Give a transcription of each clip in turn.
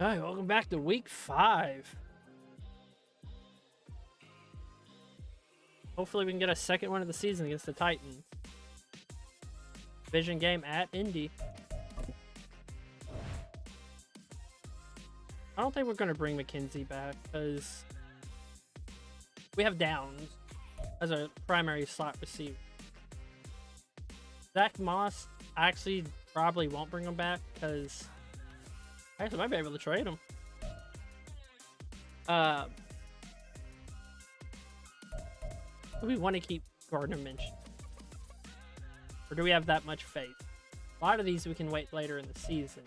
All right, welcome back to week 5. Hopefully we can get a second win of the season against the Titans. Division game at Indy. I don't think we're going to bring McKenzie back because we have Downs as a primary slot receiver. Zach Moss, actually probably won't bring him back because I actually might be able to trade him. We want to keep Gardner Minshew, or do we have that much faith? A lot of these we can wait later in the season.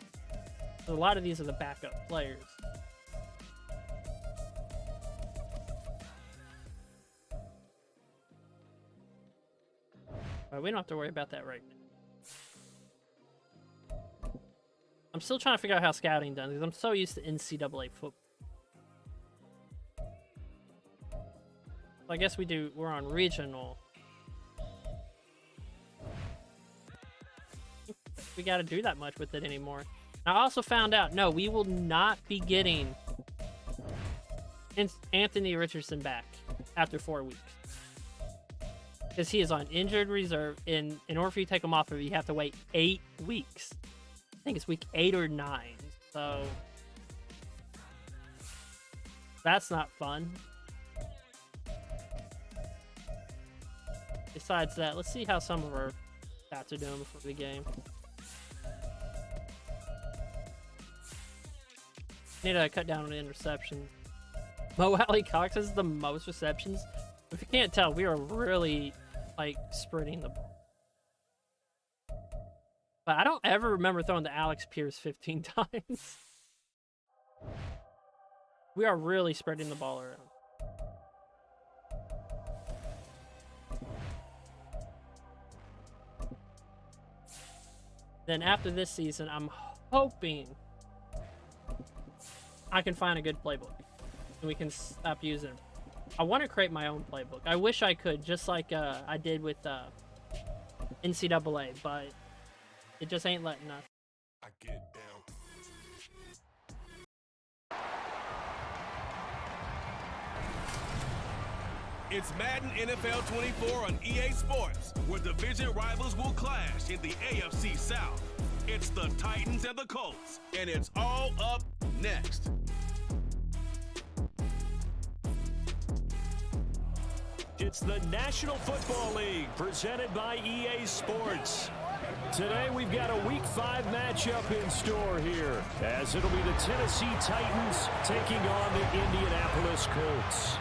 So a lot of these are the backup players. But we don't have to worry about that right now. I'm still trying to figure out how scouting does because I'm so used to NCAA football. So I guess we're on regional. We got to do that much with it anymore. I also found out, no, we will not be getting Anthony Richardson back after 4 weeks. Because he is on injured reserve. In order for you to take him off of it, you have to wait 8 weeks. I think it's week 8 or 9. So that's not fun. Besides that, let's see how some of our stats are doing before the game. Need to cut down on the interception. Mo Alley Cox has the most receptions. If you can't tell, we are really like spreading the ball. But I don't ever remember throwing to Alex Pierce 15 times. We are really spreading the ball around. Then after this season, I'm hoping I can find a good playbook and we can stop using it. I want to create my own playbook. I wish I could, just like I did with NCAA, but it just ain't letting us. I get down. It's Madden NFL 24 on EA Sports, where division rivals will clash in the AFC South. It's the Titans and the Colts, and it's all up next. It's the National Football League presented by EA Sports. Today we've got a Week 5 matchup in store here, as it'll be the Tennessee Titans taking on the Indianapolis Colts.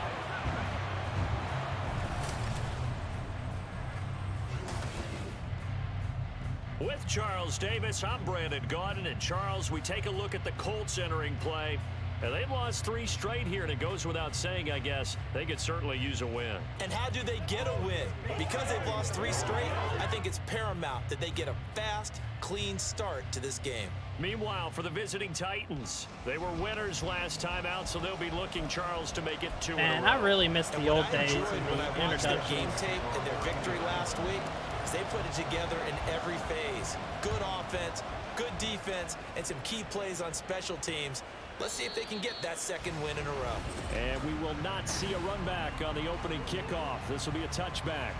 With Charles Davis, I'm Brandon Gaudin, and Charles, we take a look at the Colts entering play. And they've lost 3 straight here, and it goes without saying, I guess, they could certainly use a win. And how do they get a win? Because they've lost 3 straight, I think it's paramount that they get a fast, clean start to this game. Meanwhile, for the visiting Titans, they were winners last time out, so they'll be looking, Charles, to make it 2 in a row. And I really missed the old days When and the I watched their game introductions. tape and their victory last week, is they put it together in every phase. Good offense, good defense, and some key plays on special teams. Let's see if they can get that second win in a row. And we will not see a run back on the opening kickoff. This will be a touchback.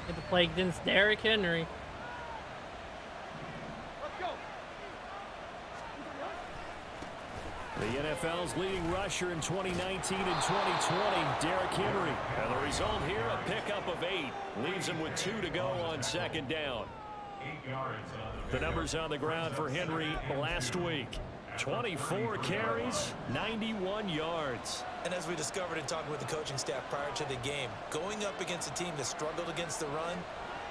Get the play against Derrick Henry. The NFL's leading rusher in 2019 and 2020, Derrick Henry. And the result here, a pickup of 8. Leaves him with 2 to go on second down. The numbers on the ground for Henry last week. 24 carries, 91 yards. And as we discovered in talking with the coaching staff prior to the game, going up against a team that struggled against the run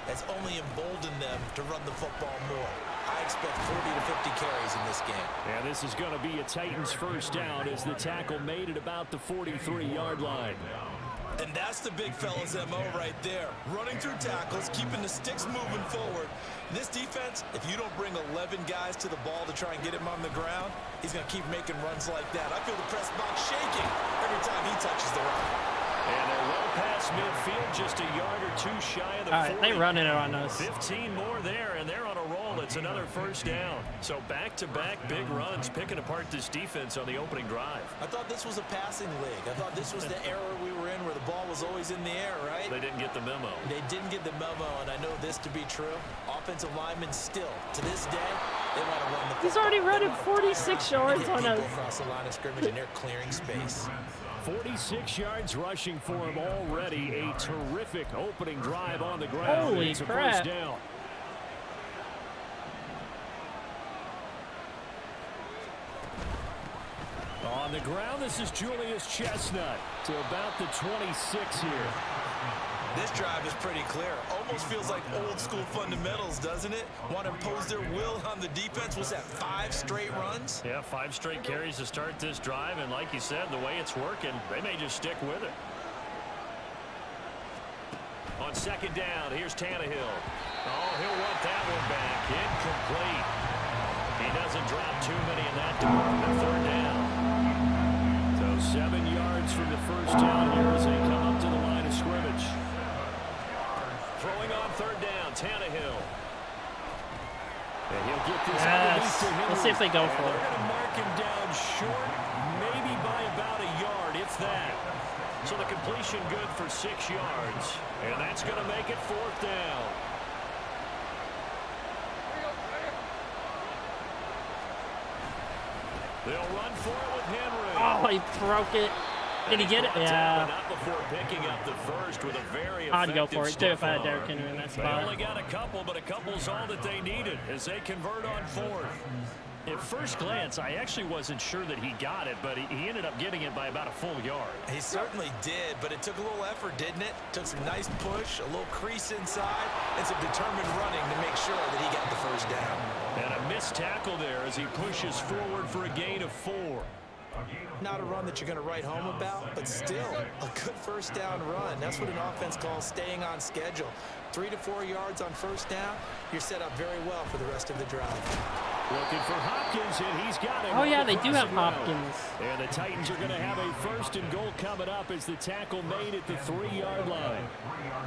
has only emboldened them to run the football more. I expect 40 to 50 carries in this game. And this is going to be a Titans first down as the tackle made at about the 43-yard line. And that's the big fella's MO right there. Running through tackles, keeping the sticks moving forward. This defense, if you don't bring 11 guys to the ball to try and get him on the ground, he's going to keep making runs like that. I feel the press box shaking every time he touches the rock. And they're well past midfield, just a yard or 2 shy of the 40. All right, they running it on us. 15 more there, and they're on a roll. goal. It's another first down. So back-to-back big runs picking apart this defense on the opening drive. I thought this was a passing league. I thought this was the era we were in where the ball was always in the air, right? They didn't get the memo. They didn't get the memo, and I know this to be true. Offensive linemen still, to this day, they want to run the football. He's already running 46 yards on us. Across the line of scrimmage, and they're clearing space. 46 yards rushing for him already. A terrific opening drive on the ground. Holy it's a crap. first down. On the ground, this is Julius Chestnut to about the 26 here. This drive is pretty clear. Almost feels like old school fundamentals, doesn't it? Want to impose their will on the defense. Was that 5 straight runs? Yeah, 5 straight carries to start this drive, and like you said, the way it's working, they may just stick with it. On second down, here's Tannehill. Oh, he'll want that one back. Incomplete. He doesn't drop too many in that department. Third down. So 7 yards from the first down here as they come up to the line of scrimmage. Throwing on third down, Tannehill. And he'll get this underneath to Henry. Let's see if they go for it. They're going to mark him down short, maybe by about a yard, if that. So the completion good for 6 yards. And that's going to make it fourth down. They'll run for it with Henry. Oh, he broke it. Did he get it? Yeah. Not before picking up the first with a very I'd go effective for it too if I had stiff Derrick arm. Henry in that They spot. only got a couple, but a couple's all that they needed as they convert on fourth. At first glance, I actually wasn't sure that he got it, but he ended up getting it by about a full yard. He certainly did, but it took a little effort, didn't it? Took some nice push, a little crease inside, and some determined running to make sure that he got the first down. And a missed tackle there as he pushes forward for a gain of 4. Not a run that you're going to write home about, but still a good first down run. That's what an offense calls staying on schedule. 3 to 4 yards on first down, you're set up very well for the rest of the drive. Looking for Hopkins, and he's got him. Oh, yeah, they do across have the ground. Hopkins. And the Titans are going to have a first and goal coming up as the tackle made at the 3-yard line.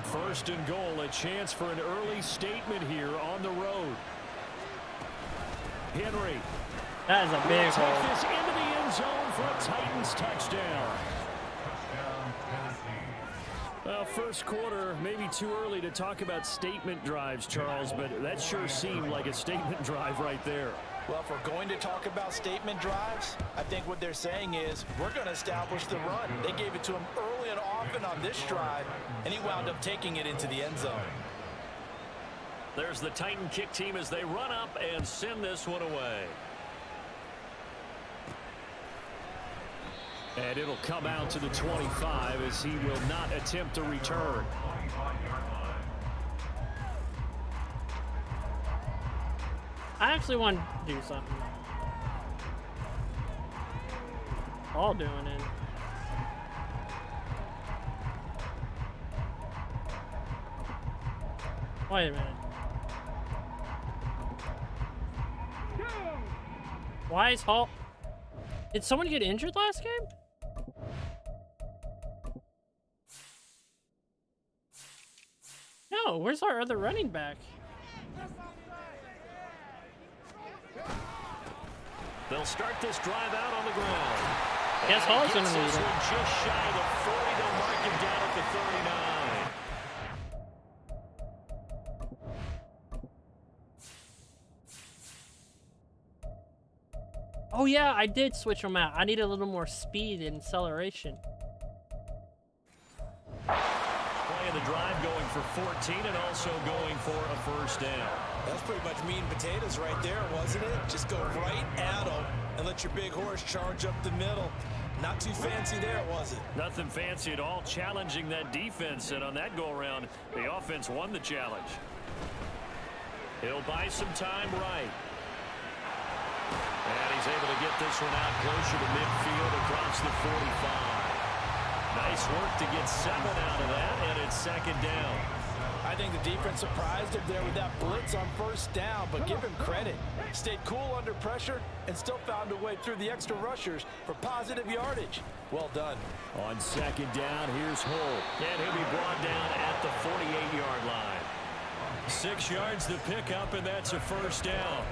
First and goal, a chance for an early statement here on the road. Henry. That is a big Take hole. this into the end zone for a Titans touchdown. Well, first quarter, maybe too early to talk about statement drives, Charles, but that sure seemed like a statement drive right there. Well, if we're going to talk about statement drives, I think what they're saying is we're going to establish the run. They gave it to him early and often on this drive, and he wound up taking it into the end zone. There's the Titan kick team as they run up and send this one away. And it'll come out to the 25 as he will not attempt a return. I actually want to do something. All doing it. Wait a minute. Why is Hall? Did someone get injured last game? No, where's our other running back? They'll start this drive out on the ground. Guess Hall's gonna Gets lead this it. one just shy of the 40. They'll mark him down at the 39. Oh yeah, I did switch them out. I need a little more speed and acceleration. Playing the drive, going for 14 and also going for a first down. That's pretty much meat and potatoes right there, wasn't it? Just go right at him and let your big horse charge up the middle. Not too fancy there, was it? Nothing fancy at all, challenging that defense, and on that go-around, the offense won the challenge. He'll buy some time right. And he's able to get this one out closer to midfield across the 45. Nice work to get 7 out of that, and it's second down. I think the defense surprised him there with that blitz on first down, but give him credit. Stayed cool under pressure and still found a way through the extra rushers for positive yardage. Well done. On second down, here's Hull. And he'll be brought down at the 48-yard line. 6 yards to pick up, and that's a first down.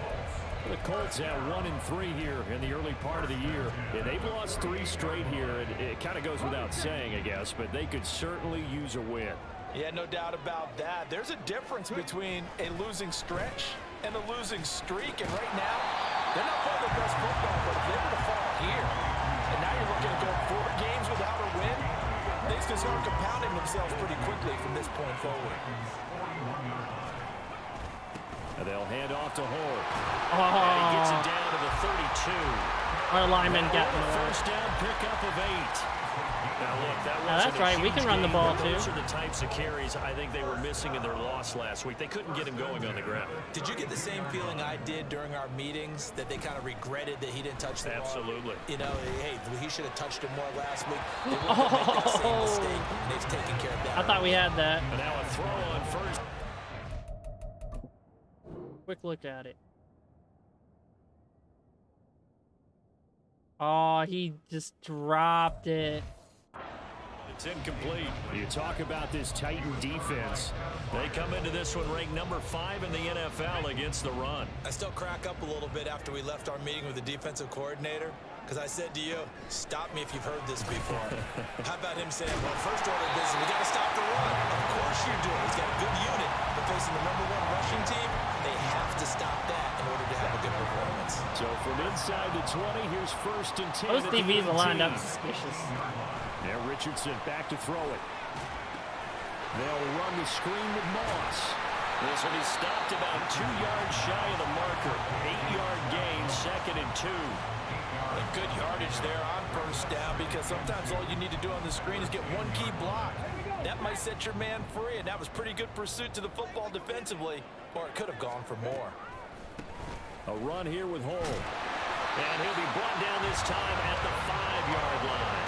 The Colts have 1-3 here in the early part of the year. Yeah, they've lost 3 straight here, and it kind of goes without saying, I guess, but they could certainly use a win. Yeah, no doubt about that. There's a difference between a losing stretch and a losing streak, and right now, they're not playing their best football, but if they were to fall here, and now you're looking at going 4 games without a win, things can start compounding themselves pretty quickly from this point forward. And they'll hand off to Hall. Oh, And he gets it down to the 32. our lineman got A more. first down pickup of 8. Now look, that That's right. We can run the ball too. Those are the types of carries I think they were missing in their loss last week. They couldn't get him going on the ground. Did you get the same feeling I did during our meetings, that they kind of regretted that he didn't touch the ball? Absolutely. You know, hey, he should have touched it more last week. They won't make that same mistake, and they've taken care of that. I thought we had that. And now a throw on first. Quick look at it. Oh, he just dropped it. It's incomplete. You talk about this Titan defense. They come into this one ranked number 5 in the NFL against the run. I still crack up a little bit after we left our meeting with the defensive coordinator, because I said to you, stop me if you've heard this before. How about him saying, well, first order of business, we got to stop the run. Of course you do. He's got a good unit, but facing the #1 rushing team, they have to stop that in order to have a good performance. So from inside the 20, here's 1st and 10. Those at the DBs are lined up 18. suspicious. Now Richardson back to throw it. They'll run the screen with Moss. This one, he stopped about 2 yards shy of the marker. 8-yard gain, 2nd and 2. A good yardage there on first down, because sometimes all you need to do on the screen is get one key block. That might set your man free, and that was pretty good pursuit to the football defensively, or it could have gone for more. A run here with Hall. And he'll be brought down this time at the 5-yard line.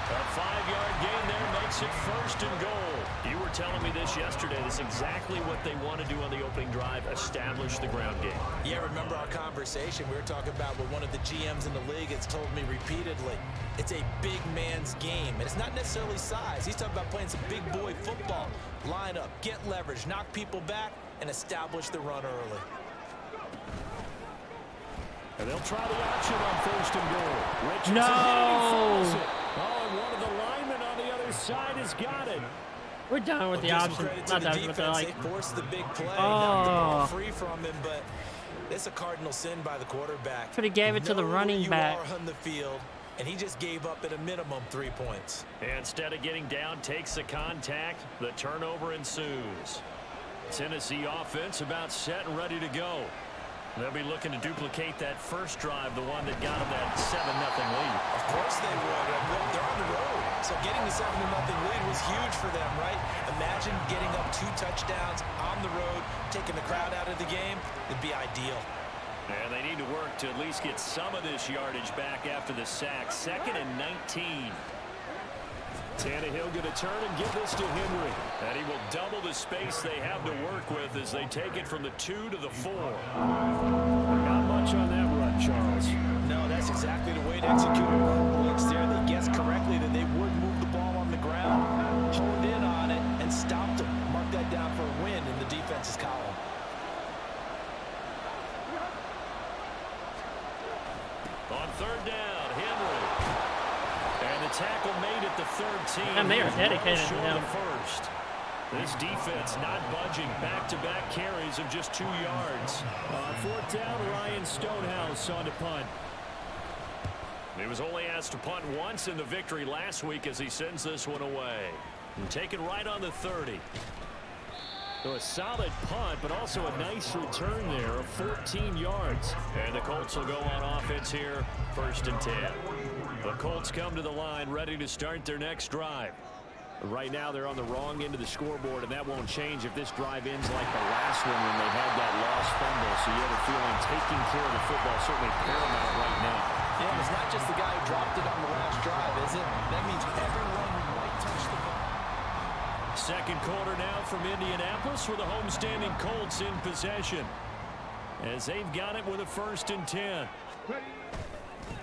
A 5-yard gain there makes it 1st and goal. You were telling me this yesterday. This is exactly what they want to do on the opening drive, establish the ground game. Yeah, remember our conversation? We were talking about what one of the GMs in the league has told me repeatedly. It's a big man's game, and it's not necessarily size. He's talking about playing some big boy football. Line up, get leverage, knock people back, and establish the run early. And they'll try the option on 1st and goal. Richardson, No! he it. Oh, and one of the linemen on the other side has got it. We're done with the Give some option. credit to Not the done with the defense. like. They forced the big play, knocked the ball Oh. free from him, but it's a cardinal sin by the quarterback. Could have gave it to the Know running where back. you are on the field, and he just gave up at a minimum 3 points. Instead of getting down, takes the contact. The turnover ensues. Tennessee offense about set and ready to go. They'll be looking to duplicate that first drive, the one that got them that 7-0 lead. Of course they would. They're on the road, so getting the 7-0 lead was huge for them, right? Imagine getting up 2 touchdowns on the road, taking the crowd out of the game. It'd be ideal. And they need to work to at least get some of this yardage back after the sack. 2nd and 19. Tannehill going to turn and give this to Henry. And he will double the space they have to work with as they take it from the 2 to the 4. Not much on that run, Charles. No, that's exactly the way to execute a run blitz there. They guessed correctly that they would move the ball on the ground, honed in on it, and stopped them. Mark that down for a win in the defense's column. On 3rd down, Henry. And the tackle made at the 13. And they are He's dedicated well to short him. of first. This defense not budging. Back-to-back carries of just 2 yards. On 4th down, Ryan Stonehouse on to punt. He was only asked to punt once in the victory last week as he sends this one away. And taken right on the 30. So a solid punt, but also a nice return there of 14 yards. And the Colts will go on offense here, 1st and 10. The Colts come to the line ready to start their next drive. Right now they're on the wrong end of the scoreboard, and that won't change if this drive ends like the last one when they had that lost fumble. So you have a feeling taking care of the football certainly paramount right now. Yeah, it's not just the guy who dropped it on the last drive, is it? That means everyone might touch the ball. 2nd quarter now from Indianapolis with the homestanding Colts in possession. As they've got it with a 1st and 10.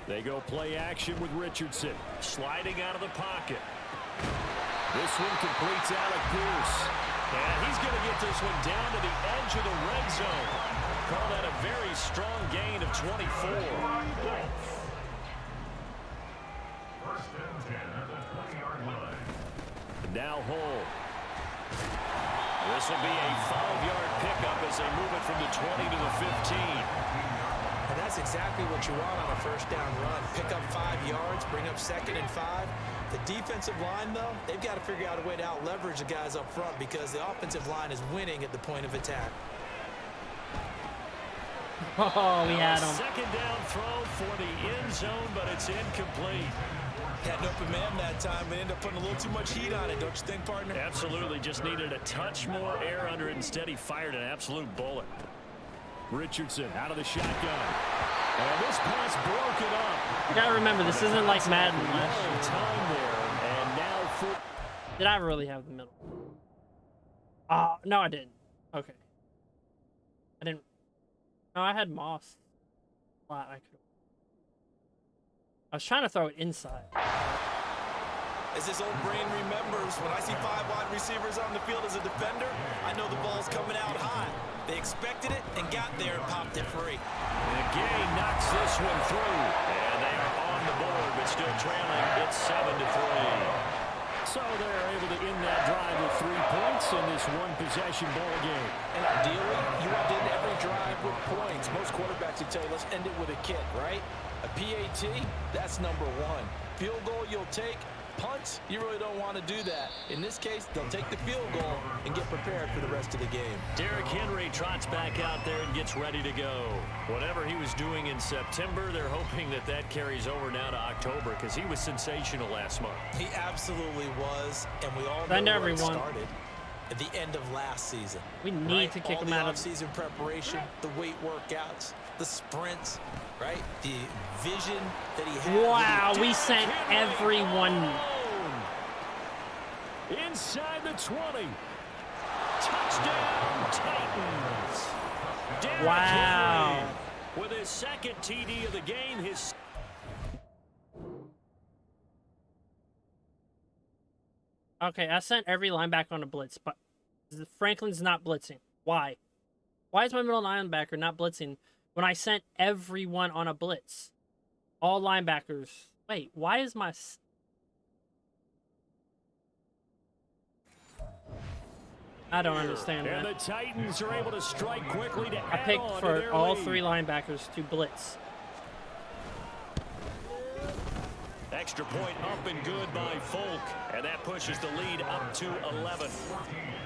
They go play action with Richardson. Sliding out of the pocket. This one completes Alec Pierce. And he's going to get this one down to the edge of the red zone. Call that a very strong gain of 24. Now Hull. This will be a 5-yard pickup as they move it from the 20 to the 15. And that's exactly what you want on a first down run. Pick up 5 yards, bring up 2nd and 5. The defensive line, though, they've got to figure out a way to out-leverage the guys up front because the offensive line is winning at the point of attack. Oh, we had him. Second down throw for the end zone, but it's incomplete. Had an open man that time, but ended up putting a little too much heat on it, don't you think, partner? Absolutely, just needed a touch more air under it. Instead, he fired an absolute bullet. Richardson out of the shotgun. And this pass broke it up. You gotta remember, this isn't like Madden. Time there, and now for... Did I really have the middle? No, I didn't. Okay. I didn't. No, I had Moss. Flat, I was trying to throw it inside. As this old brain remembers, when I see 5 wide receivers on the field as a defender, I know the ball's coming out high. They expected it and got there and popped it free. And Gay knocks this one through, and they are on the board, but still trailing. It's 7-3. So they're able to end that drive with 3 points in this one-possession ball game. And ideally, you want to end every drive with points. Most quarterbacks would tell you, let's end it with a kick, right? A PAT, that's number 1. Field goal you'll take. Punts, you really don't want to do that. In this case, they'll take the field goal and get prepared for the rest of the game. Derrick Henry trots back out there and gets ready to go. Whatever he was doing in September, they're hoping that that carries over now to October because he was sensational last month. He absolutely was, and we all know where it started at the end of last season. We need to kick him out of season preparation, the weight workouts, the sprints, right? The vision that he had. Wow, we sent everyone. Inside the 20. Touchdown, Titans. Derrick Wow. Henry with his 2nd TD of the game. Okay, I sent every linebacker on a blitz, but Franklin's not blitzing. Why? Why is my middle linebacker not blitzing when I sent everyone on a blitz? All linebackers. Wait, why is my... I don't understand that. And the Titans are able to strike quickly to I add picked on for to their all lead. 3 linebackers to blitz. Extra point up and good by Folk, and that pushes the lead up to 11.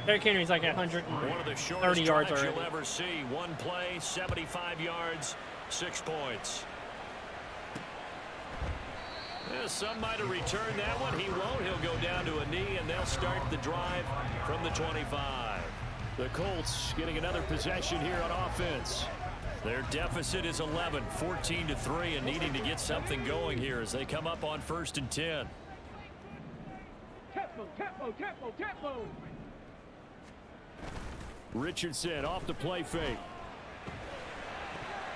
Derrick Henry's like 130 One of the shortest yards drives already. you'll ever see. One play, 75 yards, 6 points. Yeah, some might have returned that one. He won't. He'll go down to a knee, and they'll start the drive from the 25. The Colts getting another possession here on offense. Their deficit is 11, 14-3, and needing to get something going here as they come up on 1st and 10. Tempo. Richardson off the play fake.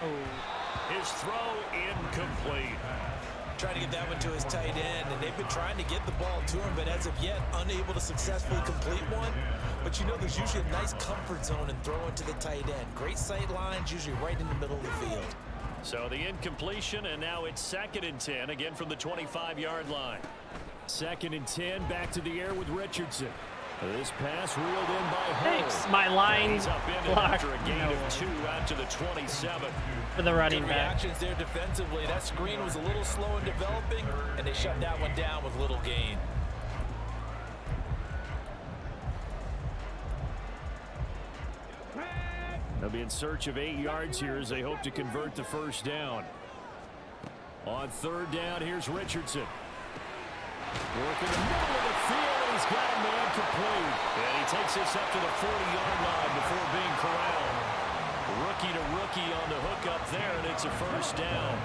Oh. His throw incomplete. Trying to get that one to his tight end, and they've been trying to get the ball to him, but as of yet, unable to successfully complete one. But you know there's usually a nice comfort zone in throwing to the tight end. Great sight lines, usually right in the middle of the field. So the incompletion, and now it's 2nd and 10, again from the 25-yard line. 2nd and 10, back to the air with Richardson. This pass reeled in by Thanks, Hull. my line He's up in it block. after a gain of 2 out to the 27. For the running Good back. reactions there defensively. That screen was a little slow in developing, and they shut that one down with little gain. They'll be in search of 8 yards here as they hope to convert the 1st down. On 3rd down, here's Richardson. Working the middle of the field, and he's got a man complete. And he takes this up to the 40-yard line before being corralled. Rookie to rookie on the hook up there, and it's a 1st down.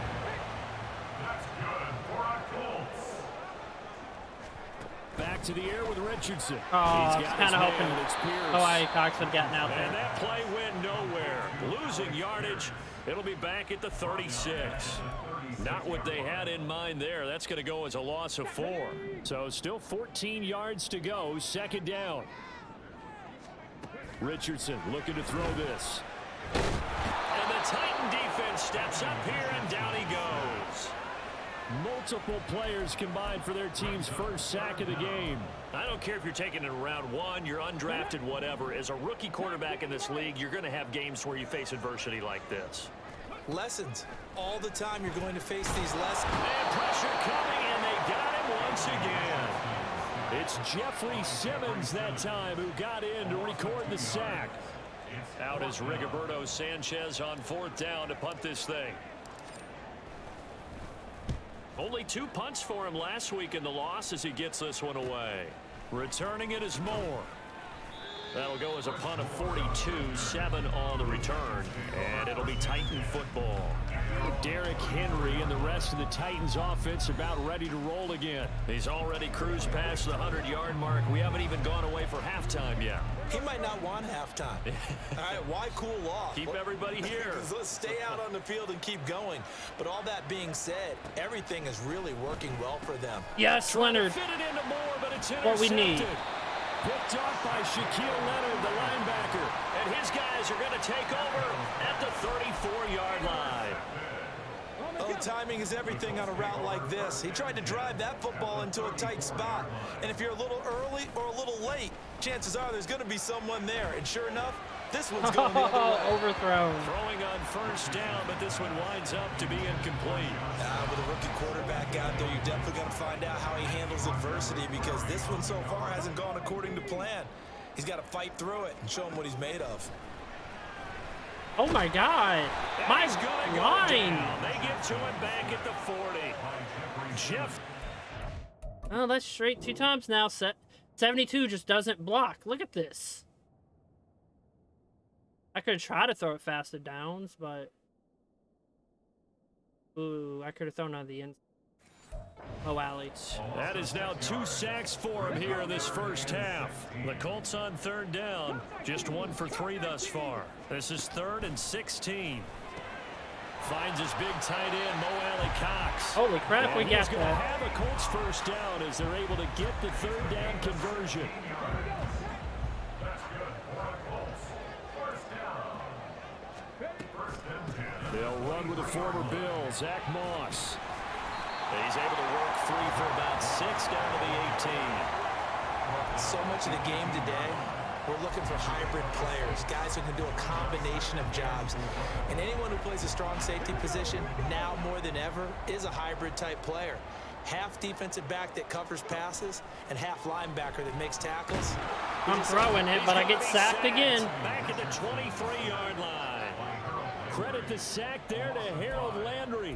That's good for our Colts. Back to the air with Richardson. Oh, I He's was got kind of his hoping man, it's Pierce. Hawaii Cox would have gotten out And there. that play went nowhere. Losing yardage. It'll be back at the 36. Not what they had in mind there. That's going to go as a loss of 4. So still 14 yards to go. 2nd down. Richardson looking to throw this. And the Titan defense steps up here, and down he goes. Multiple players combined for their team's first sack of the game. I don't care if you're taking it in round 1, you're undrafted, whatever. As a rookie quarterback in this league, you're going to have games where you face adversity like this. Lessons. All the time you're going to face these lessons. And pressure coming, and they got him once again. It's Jeffrey Simmons that time who got in to record the sack. Out is Rigoberto Sanchez on 4th down to punt this thing. Only 2 punts for him last week in the loss as he gets this one away. Returning it is Moore. That'll go as a punt of 42, 7 on the return, and it'll be Titan football. Derrick Henry and the rest of the Titans offense about ready to roll again. He's already cruised past the 100-yard mark. We haven't even gone away for halftime yet. He might not want halftime. All right, why cool off? Keep everybody here. Let's stay out on the field and keep going. But all that being said, everything is really working well for them. Yes, Leonard. Fit it into Moore, but it's what we need. Picked off by Shaquille Leonard, the linebacker. And his guys are going to take over at the 34-yard line. Oh, timing is everything on a route like this. He tried to drive that football into a tight spot. And if you're a little early or a little late, chances are there's going to be someone there. And sure enough, this one's going the other way. Overthrown. Throwing on 1st down, but this one winds up to be incomplete. With a rookie quarterback out there, you're definitely going to find out how he handles adversity, because this one so far hasn't gone according to plan. He's got to fight through it and show him what he's made of. Oh my God! My line! They get to him back at the 40. Jeff. Oh, that's straight 2 times now. 72 just doesn't block. Look at this. I could try to throw it faster downs, but ooh, I could have thrown on the end. Oh, alley. That is now 2 sacks for him here in this first half. The Colts on 3rd down, just 1 for 3 thus far. This is 3rd and 16. Finds his big tight end, Mo Alley Cox. Holy crap, we got he's going to that. have a Colts 1st down as they're able to get the 3rd down conversion. They'll run with the former Bill, Zach Moss. He's able to work free for about 6 down to the 18. So much of the game today, we're looking for hybrid players, guys who can do a combination of jobs. And anyone who plays a strong safety position, now more than ever, is a hybrid type player. Half defensive back that covers passes, and half linebacker that makes tackles. I'm throwing it, but I get sacked again. Back at the 23-yard line. Credit the sack there to Harold Landry.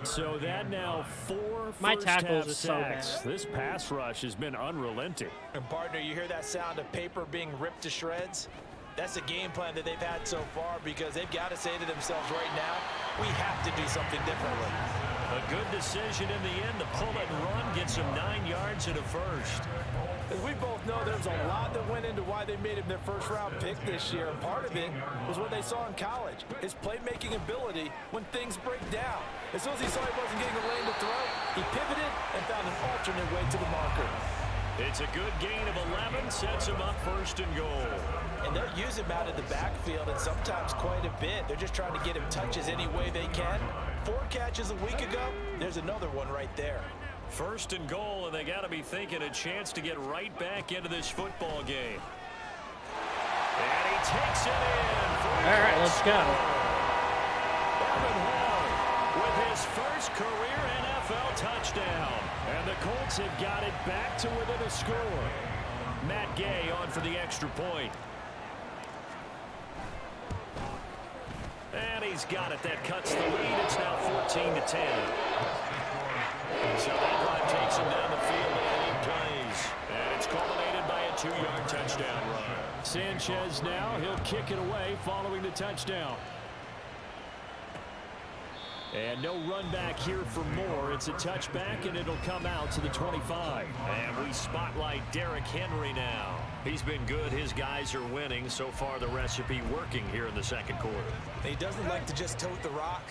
So that now 4 My first tackles half are so sacks. bad. This pass rush has been unrelenting. And partner, you hear that sound of paper being ripped to shreds? That's the game plan that they've had so far, because they've got to say to themselves right now, we have to do something differently. A good decision in the end. The pull and run gets him 9 yards and a first. As we both know, there's a lot that went into why they made him their first-round pick this year. And part of it was what they saw in college, his playmaking ability when things break down. As soon as he saw he wasn't getting a lane to throw, he pivoted and found an alternate way to the marker. It's a good gain of 11, sets him up 1st and goal. And they'll use him out of the backfield, and sometimes quite a bit. They're just trying to get him touches any way they can. 4 catches a week ago, there's another one right there. 1st and goal, and they got to be thinking a chance to get right back into this football game. And he takes it in. All right, let's go. Evan Hall with his first career NFL touchdown. And the Colts have got it back to within a score. Matt Gay on for the extra point. And he's got it. That cuts the lead. It's now 14-10. So that drive takes him down the field in 8 plays. And it's culminated by a 2-yard touchdown run. Sanchez now, he'll kick it away following the touchdown. And no run back here for Moore. It's a touchback, and it'll come out to the 25. And we spotlight Derrick Henry now. He's been good. His guys are winning. So far, the recipe working here in the 2nd quarter. He doesn't like to just tote the rock.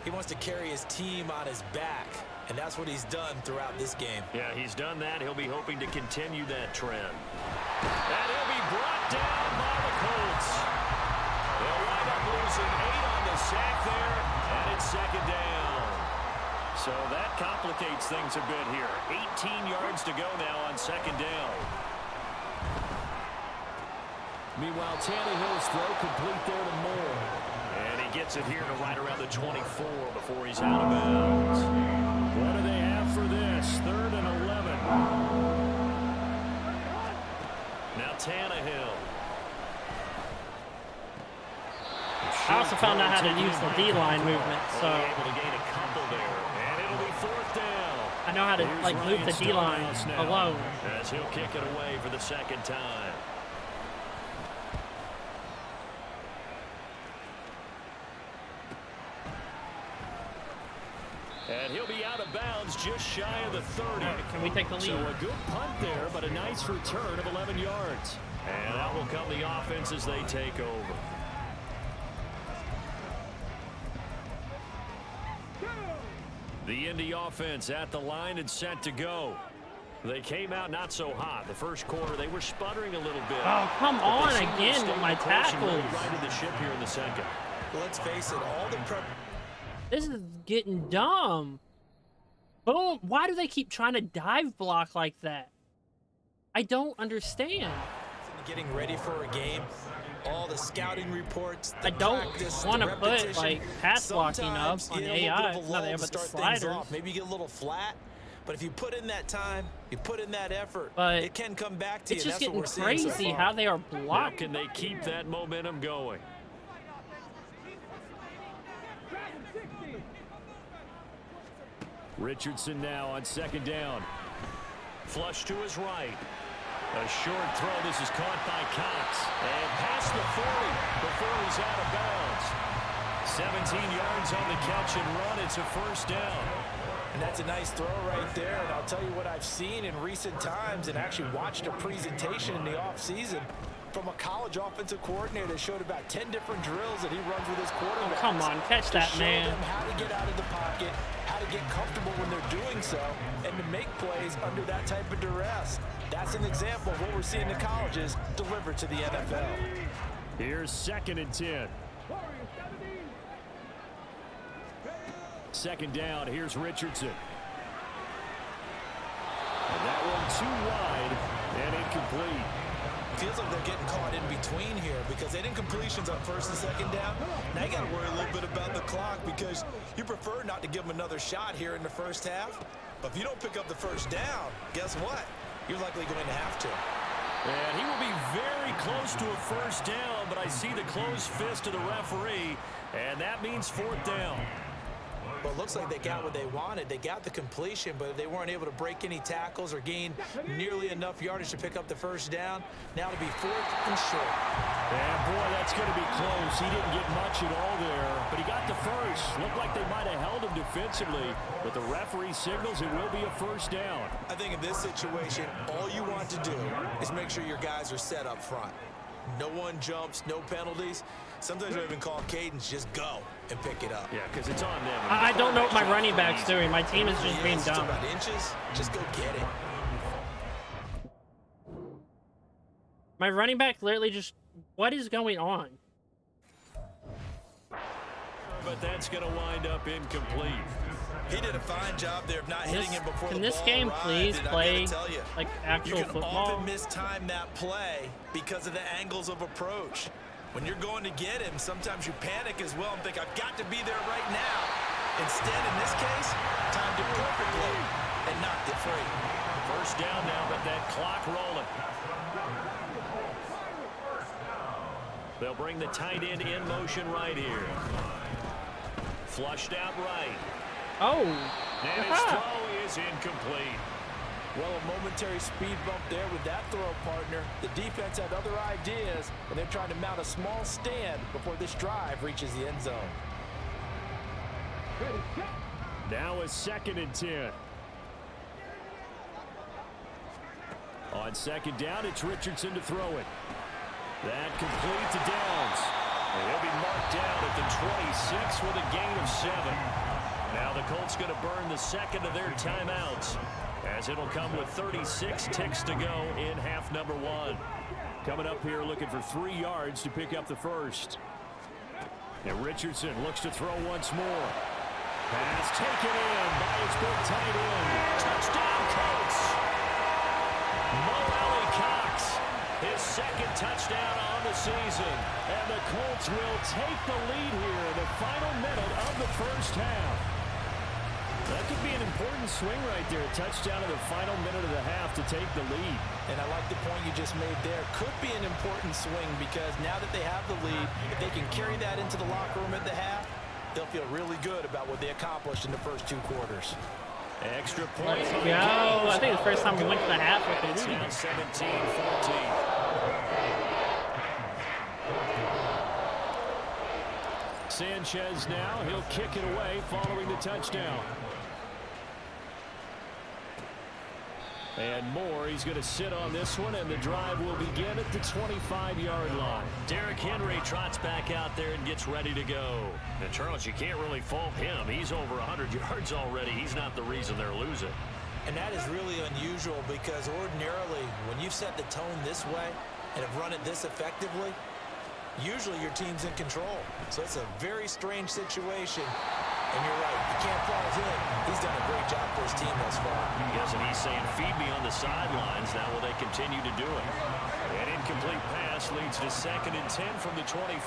He wants to carry his team on his back. And that's what he's done throughout this game. Yeah, he's done that. He'll be hoping to continue that trend. And he'll be brought down by the yards. They'll wind up losing 8 on the sack there, and it's second down. So that complicates things a bit here. 18 yards to go now on second down. Meanwhile, Tannehill's throw complete there to Moore. And he gets it here to right around the 24 before he's out of bounds. What do they have for this? 3rd and 11. Now Tannehill. I also found out how to use the D-line movement, so Able to gain a couple there, and it'll be 4th down. I know how to like move the D-line alone. As he'll kick it away for the second time. And he'll be out of bounds just shy of the 30. Can we take the lead? So a good punt there, but a nice return of 11 yards. And out will come the offense as they take over. The Indy offense at the line and set to go. They came out not so hot. The first quarter, they were sputtering a little bit. Oh, come on again with my tackles. Righted the ship here in the second. Let's face it, all the prep. This is getting dumb. Boom. Why do they keep trying to dive block like that? I don't understand. Getting ready for a game, all the scouting reports, the I don't practice, want to the put repetition. like pass blocking up Sometimes on you need a little AI. bit of a Not lull there, to but the start things sliders. off. Maybe you get a little flat, but if you put in that time, you put in that effort, But it can come back to you. It's just That's what getting we're seeing so crazy far. how they are How blocking. can they keep that momentum going? Richardson now on second down. Flush to his right. A short throw. This is caught by Cox. And past the 40 before he's out of bounds. 17 yards on the catch and run. It's a first down. And that's a nice throw right there. And I'll tell you what I've seen in recent times and actually watched a presentation in the offseason from a college offensive coordinator that showed about 10 different drills that he runs with his quarterback. Oh, come on, catch that, man. To show them how to get out of the pocket, how to get comfortable when they're doing so, and to make plays under that type of duress. That's an example of what we're seeing in colleges delivered to the NFL. Here's 2nd and 10. Second down, here's Richardson. And that one too wide and incomplete. Feels like they're getting caught in between here because they didn't completions on 1st and 2nd down. Now you got to worry a little bit about the clock because you prefer not to give them another shot here in the first half. But if you don't pick up the first down, guess what? You're likely going to have to. And he will be very close to a first down, but I see the closed fist of the referee, and that means 4th down. Well, it looks like they got what they wanted. They got the completion, but they weren't able to break any tackles or gain nearly enough yardage to pick up the first down. Now to be 4th and short. And boy, that's going to be close. He didn't get much at all there, but he got the first. Looked like they might have held him defensively, but the referee signals it will be a first down. I think in this situation, all you want to do is make sure your guys are set up front. No one jumps, no penalties. Sometimes I even call cadence, just go and pick it up. Yeah, because it's on them. I don't know what my running back's doing. My team is just being It's dumb. about inches, just go get it. My running back literally just... What is going on? But that's going to wind up incomplete. He did a fine job there of not hitting him before the Can this ball game arrived, please and I play gotta tell you, like actual you can football? often mistime that play because of the angles of approach. When you're going to get him, sometimes you panic as well and think, I've got to be there right now. Instead, in this case, timed it perfectly and knocked it free. First down now, but that clock rolling. They'll bring the tight end in motion right here. Flushed out right. Oh. And his throw is incomplete. Well, a momentary speed bump there with that throw partner. The defense had other ideas, and they're trying to mount a small stand before this drive reaches the end zone. Now a 2nd and 10. On 2nd down, it's Richardson to throw it. That complete to Downs. And he'll be marked down at the 26 with a gain of 7. Now the Colts going to burn the 2nd of their timeouts, as it'll come with 36 ticks to go in half number 1. Coming up here looking for 3 yards to pick up the first. And Richardson looks to throw once more. Pass taken in by his big tight end. Touchdown, Colts. Cox, his second touchdown on the season. And the Colts will take the lead here in the final minute of the first half. That could be an important swing right there. A touchdown in the final minute of the half to take the lead. And I like the point you just made there. Could be an important swing because now that they have the lead, if they can carry that into the locker room at the half, they'll feel really good about what they accomplished in the first 2 quarters. Extra point. Yo, I think the first time we went to the half with the lead. 17-14. Sanchez now, he'll kick it away following the touchdown. And Moore, he's going to sit on this one, and the drive will begin at the 25-yard line. Derrick Henry trots back out there and gets ready to go. And Charles, you can't really fault him. He's over 100 yards already. He's not the reason they're losing. And that is really unusual because ordinarily, when you've set the tone this way and have run it this effectively, usually your team's in control. So it's a very strange situation. And you're right, you can't fault him. He's done a great job for his team thus far. Yes, and he's saying, feed me on the sidelines. Now will they continue to do it? An incomplete pass leads to 2nd and 10 from the 25.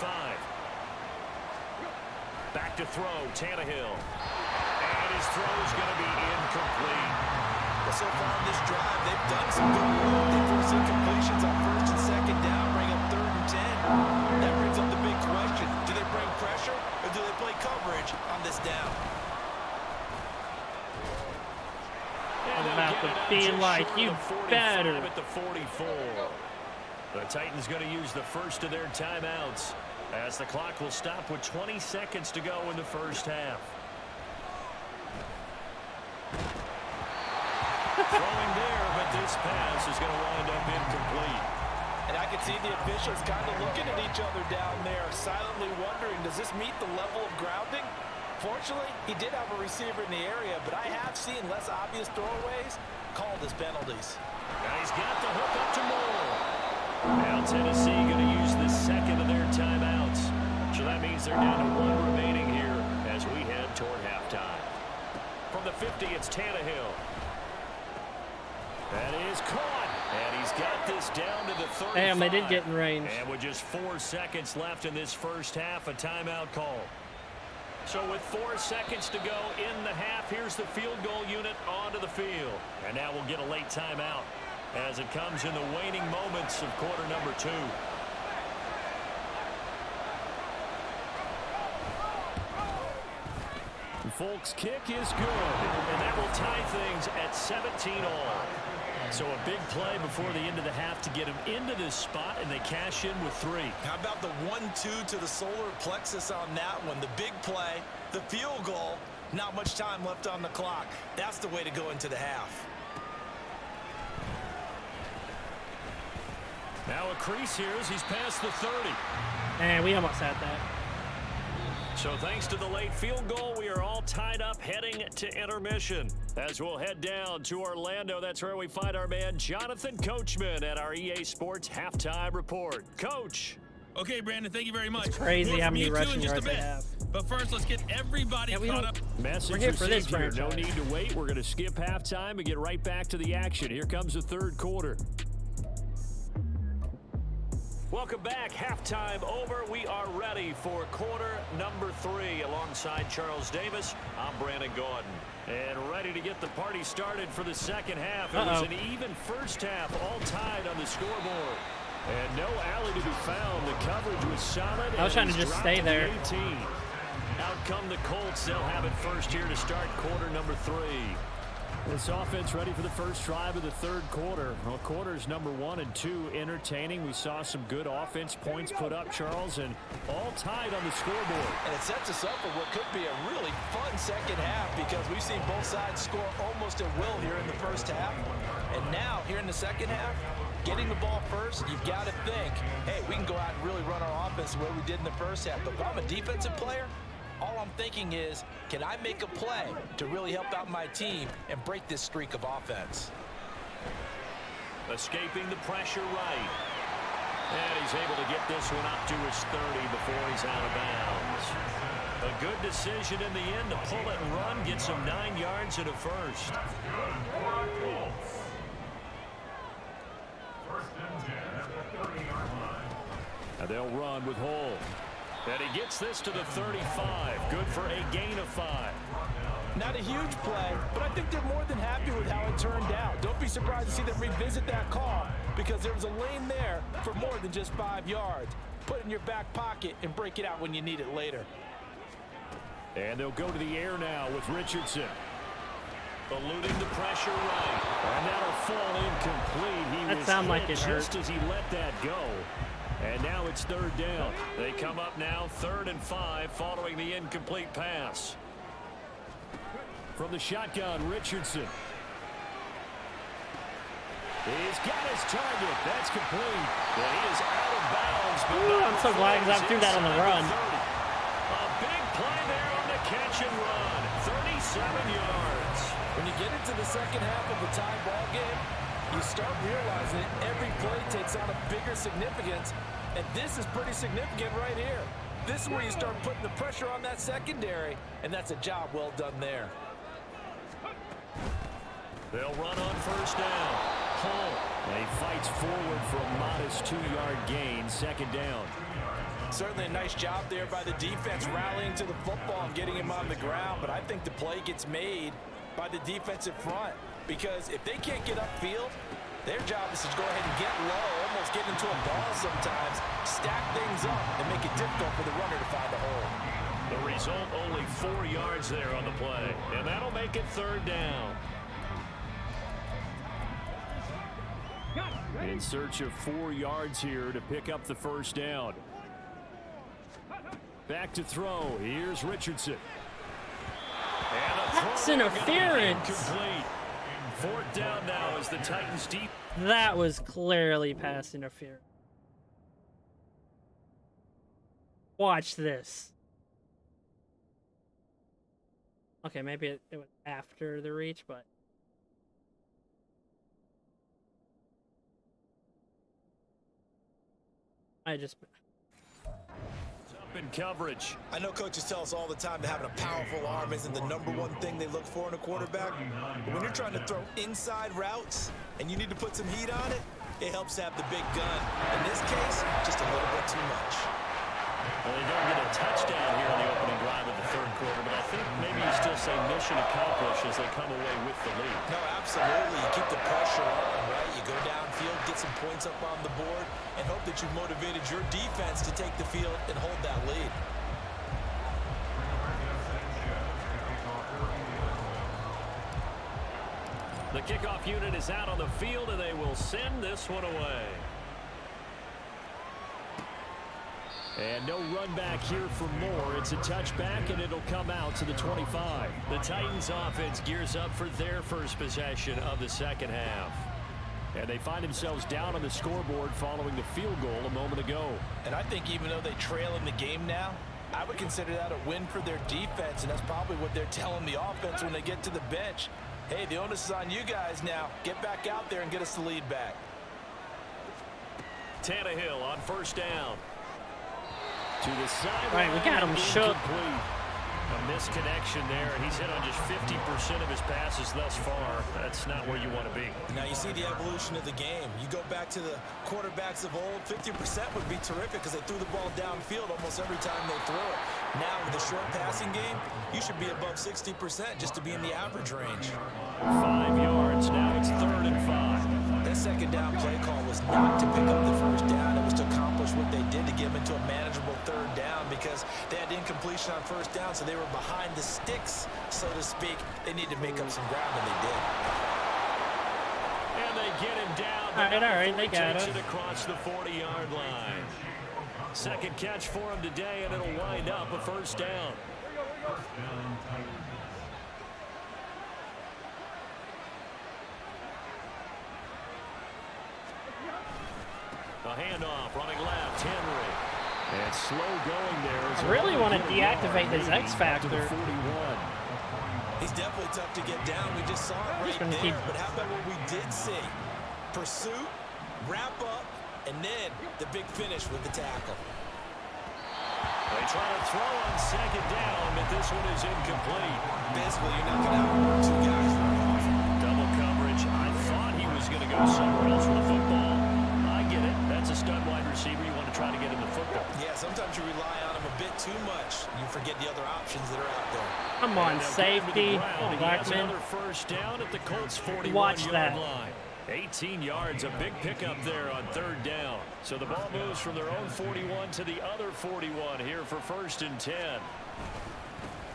Back to throw, Tannehill. And his throw is going to be incomplete. But so far in this drive, they've done some good work. They force incompletions on 1st and 2nd down, bring up 3rd and 10. That brings up the big question. Do they bring pressure or do they play coverage on this down? I'm about to be like, you better. At the 44. The Titans going to use the first of their timeouts as the clock will stop with 20 seconds to go in the first half. Throwing there, but this pass is going to wind up incomplete. And I can see the officials kind of looking at each other down there, silently wondering, does this meet the level of grounding? Fortunately, he did have a receiver in the area, but I have seen less obvious throwaways called as penalties. Now he's got the hook up to Moore. Now Tennessee going to use the second of their timeouts. So that means they're down to 1 remaining here as we head toward halftime. From the 50, it's Tannehill. That is caught. And he's got this down to the 35. Damn, they did get in range. And with just 4 seconds left in this first half, a timeout call. So with 4 seconds to go in the half, here's the field goal unit onto the field. And now we'll get a late timeout as it comes in the waning moments of quarter number 2. Folks' kick is good, and that will tie things at 17-all. So a big play before the end of the half to get him into this spot, and they cash in with 3. How about the 1-2 to the solar plexus on that one? The big play, the field goal, not much time left on the clock. That's the way to go into the half. Now a crease here as he's past the 30. And we almost had that. So thanks to the late field goal, we are all tied up heading to intermission. As we'll head down to Orlando, that's where we find our man Jonathan Coachman at our EA Sports Halftime Report. Coach. Okay, Brandon, thank you very much. It's crazy how many We'll rushing in just a yards they bit. have. But first, let's get everybody caught up. Message We're here for this received here. No franchise. need to wait. We're going to skip halftime and get right back to the action. Here comes the third quarter. Welcome back. Halftime over. We are ready for quarter number 3 alongside Charles Davis. I'm Brandon Gordon. And ready to get the party started for the second half. It was an even first half, all tied on the scoreboard. And no alley to be found. The coverage was solid. I was trying to just stay there. 18. Out come the Colts. They'll have it first here to start quarter number 3. This offense ready for the first drive of the third quarter. Well, quarters number 1 and 2 entertaining. We saw some good offense points put up, Charles, and all tied on the scoreboard. And it sets us up for what could be a really fun second half because we've seen both sides score almost at will here in the first half. And now, here in the second half, getting the ball first, you've got to think, hey, we can go out and really run our offense the way we did in the first half. But if I'm a defensive player, all I'm thinking is, can I make a play to really help out my team and break this streak of offense? Escaping the pressure right. And he's able to get this one up to his 30 before he's out of bounds. A good decision in the end to pull it and run, gets him 9 yards and a first. And they'll run with Hole. And he gets this to the 35. Good for a gain of 5. Not a huge play, but I think they're more than happy with how it turned out. Don't be surprised to see them revisit that call because there was a lane there for more than just 5 yards. Put it in your back pocket and break it out when you need it later. And they'll go to the air now with Richardson. Eluding the pressure right. And that'll fall incomplete. He was sounded like hit it hurt. just as he let that go. And now it's 3rd down. They come up now 3rd and 5 following the incomplete pass. From the shotgun, Richardson. He's got his target. That's complete. Well, he is out of bounds. But Ooh, I'm so glad because I threw that on the run. A big play there on the catch and run. 37 yards. When you get into the second half of a tie ball game, you start realizing every play takes on a bigger significance, and this is pretty significant right here. This is where you start putting the pressure on that secondary, and that's a job well done there. They'll run on 1st down. Hole. He fights forward for a modest 2-yard gain. 2nd down. Certainly a nice job there by the defense rallying to the football and getting him on the ground, but I think the play gets made by the defensive front because if they can't get upfield, their job is to go ahead and get low, almost get into a ball sometimes, stack things up, and make it difficult for the runner to find a hole. The result, only 4 yards there on the play, and that'll make it 3rd down. In search of 4 yards here to pick up the 1st down. Back to throw. Here's Richardson. That's interference. Incomplete. 4th down now as the Titans deep. That was clearly pass interference. Watch this. Okay, maybe it was after the reach, but I just Up in coverage. I know coaches tell us all the time that having a powerful arm isn't the #1 thing they look for in a quarterback. But when you're trying to throw inside routes and you need to put some heat on it, it helps to have the big gun. In this case, just a little bit too much. Well, they don't get a touchdown here in the opening drive of the 3rd quarter, but I think maybe you still say mission accomplished as they come away with the lead. No, absolutely. You keep the pressure on, right? You go downfield, get some points up on the board, and hope that you've motivated your defense to take the field and hold that lead. The kickoff unit is out on the field, and they will send this one away. And no run back here for more. It's a touchback, and it'll come out to the 25. The Titans offense gears up for their first possession of the 2nd half. And they find themselves down on the scoreboard following the field goal a moment ago. And I think even though they trail in the game now, I would consider that a win for their defense, and that's probably what they're telling the offense when they get to the bench. Hey, the onus is on you guys now. Get back out there and get us the lead back. Tannehill on 1st down. To the sideline. All right, we got him shook. A misconnection there. He's hit on just 50% of his passes thus far. That's not where you want to be. Now you see the evolution of the game. You go back to the quarterbacks of old, 50% would be terrific because they threw the ball downfield almost every time they threw it. Now with the short passing game, you should be above 60% just to be in the average range. 5 yards. Now it's 3rd and 5. That 2nd down play call was not to pick up the 1st down. It was to accomplish what they did to get them into a manageable 3rd down because they had incompletion on 1st down, so they were behind the sticks, so to speak. They needed to make up some ground, and they did. And they get him down. All right, they got takes it. it across the 40-yard line. 2nd catch for him today, and it'll wind up a 1st down. A handoff, running left, Henry. And slow going there. I really want to deactivate this X Factor. 41. He's definitely tough to get down. We just saw it right there. But how about what we did see? Pursuit, wrap up, And then the big finish with the tackle. They try to throw on second down, but this one is incomplete. Basically, you're not going to have two guys very often. Double coverage. I thought he was going to go somewhere else with the football. I get it. That's a stud wide receiver. You want to try to get him the football. Yeah, sometimes you rely on him a bit too much. You forget the other options that are out there. Come on, safety. Blackman. Another first down at the Colts 41-yard Watch that. line. 18 yards, a big pickup there on third down. So the ball moves from their own 41 to the other 41 here for 1st and 10.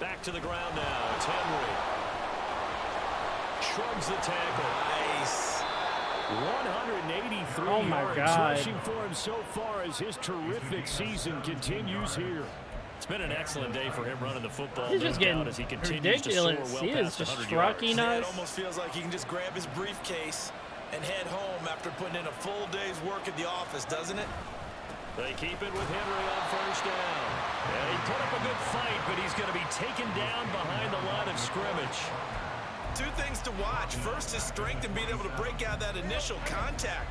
Back to the ground now. It's Henry. Shrugs the tackle. Nice. 183 Oh my yards God. rushing for him so far as his terrific season continues here. It's been an excellent day for him running the football. He's just getting as he continues ridiculous. To soar well He is past just 100 trucking yards. Yeah, it us. almost feels like he can just grab his briefcase and head home after putting in a full day's work at the office, doesn't it? They keep it with Henry on first down. And he put up a good fight, but he's going to be taken down behind the line of scrimmage. Two things to watch. First, his strength and being able to break out that initial contact.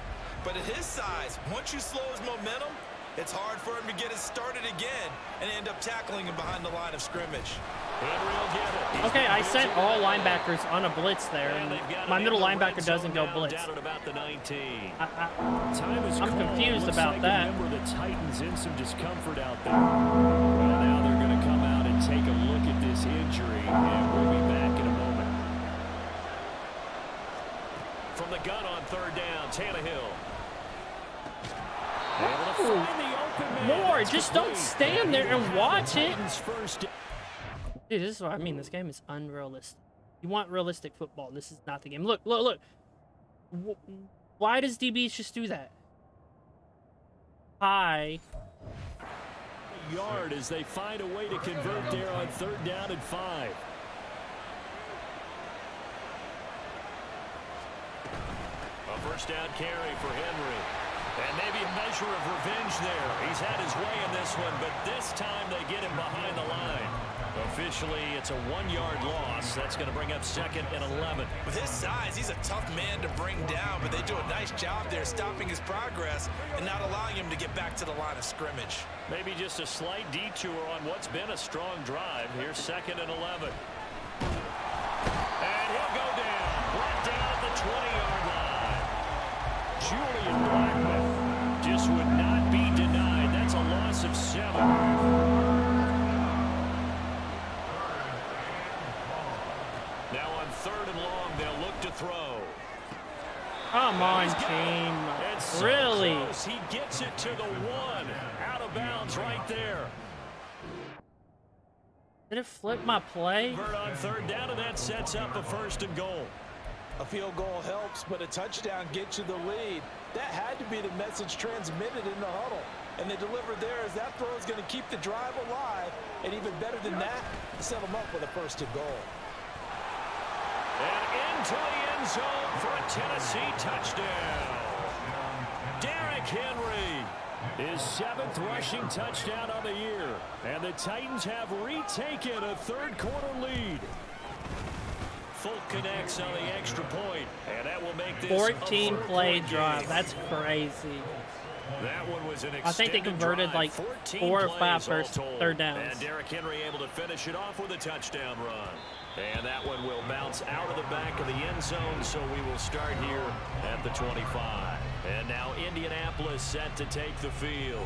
But at his size, once you slow his momentum, it's hard for him to get it started again and end up tackling him behind the line of scrimmage. Henry will get it. He's Okay, I been sent busy all there. linebackers on a blitz there, And and they've got my him middle in the red linebacker doesn't zone go now, blitz. Down at about the 19. Time is I'm called. confused Looks about like that. A member of the Titans in some discomfort out there. Well, now they're going to come out and take a look at this injury, and we'll be back in a moment. From the gun on third down, Tannehill. Able to find the open man. More, That's just don't complete. stand there and watch it. Titans first. Dude, this is what I mean. This game is unrealistic. You want realistic football. This is not the game. Look, look, look. Why does DBs just do that? Hi. Yard as they find a way to convert there on third down and 5. A first down carry for Henry. And maybe a measure of revenge there. He's had his way in this one, but this time they get him behind the line. Officially, it's a 1-yard loss. That's going to bring up 2nd and 11. With his size, he's a tough man to bring down, but they do a nice job there stopping his progress and not allowing him to get back to the line of scrimmage. Maybe just a slight detour on what's been a strong drive. Here's 2nd and 11. And he'll go down. Brought down at the 20-yard line. Julian Blackman. Just would not be denied. That's a loss of 7. Now on 3rd and long, they'll look to throw. Come on, He's got it. team. And so Really? close. He gets it to the 1. Out of bounds right there. Did it flip my play? Bird on 3rd down, and that sets up a 1st and goal. A field goal helps, but a touchdown gets you the lead. That had to be the message transmitted in the huddle. And they delivered there as that throw is going to keep the drive alive. And even better than that, set them up with a 1st and goal. And into the end zone for a Tennessee touchdown. Derrick Henry. His 7th rushing touchdown of the year. And the Titans have retaken a third-quarter lead. Fulk connects on the extra point, and that will make this 14 a play 4-point drive. game. That's crazy. That one was an I think they extended converted drive, like 14 4 or 5 plays all first told. third downs. And Derrick Henry able to finish it off with a touchdown run. And that one will bounce out of the back of the end zone, so we will start here at the 25. And now Indianapolis set to take the field.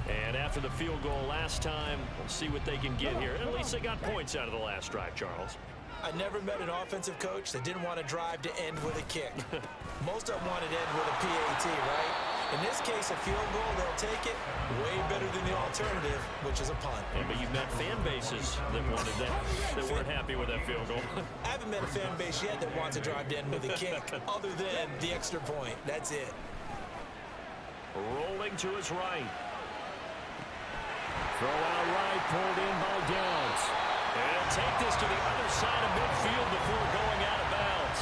And after the field goal last time, we'll see what they can get here. At least they got points out of the last drive, Charles. I never met an offensive coach that didn't want to drive to end with a kick. Most of them wanted to end with a PAT, right? In this case, a field goal, they'll take it. Way better than the alternative, which is a punt. Yeah, but you've met fan bases that wanted that, that weren't happy with that field goal. I haven't met a fan base yet that wants to drive to end with a kick, other than the extra point. That's it. Rolling to his right. Throw out right, pulled in by Downs. And he'll take this to the other side of midfield before going out of bounds.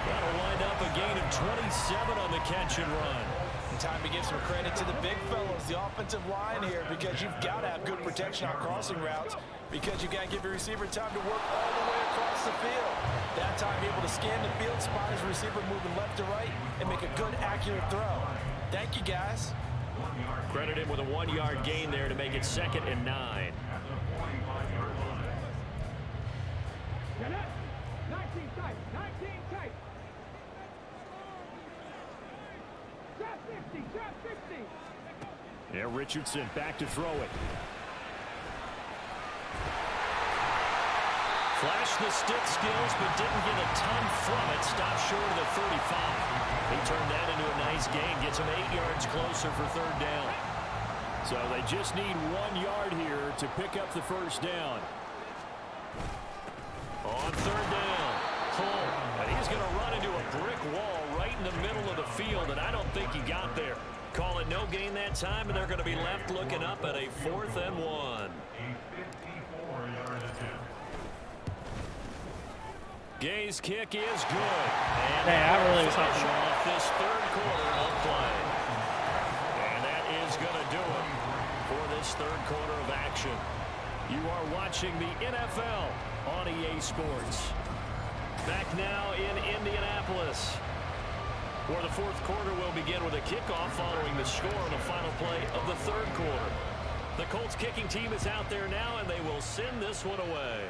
That'll wind up a gain of 27 on the catch and run. And time to give some credit to the big fellows, the offensive line here, because you've got to have good protection on crossing routes, because you've got to give your receiver time to work all the way across the field. That time, be able to scan the field, spot his receiver moving left to right, and make a good, accurate throw. Thank you, guys. Credit him with a 1-yard gain there to make it 2nd and 9. Yeah, Richardson back to throw it. Flashed the stick skills, but didn't get a ton from it. Stopped short of the 35. He turned that into a nice gain. Gets him 8 yards closer for 3rd down. So they just need 1 yard here to pick up the 1st down. On 3rd down, Hull. And he's going to run into a brick wall right in the middle of the field, and I don't think he got there. Call it no gain that time, and they're going to be left looking up at a 4th and 1. Gay's kick is good. And hey, I really was hoping off this 3rd quarter of play. And that is going to do it for this 3rd quarter of action. You are watching the NFL on EA Sports. Back now in Indianapolis, where the 4th quarter will begin with a kickoff following the score on the final play of the 3rd quarter. The Colts kicking team is out there now, and they will send this one away.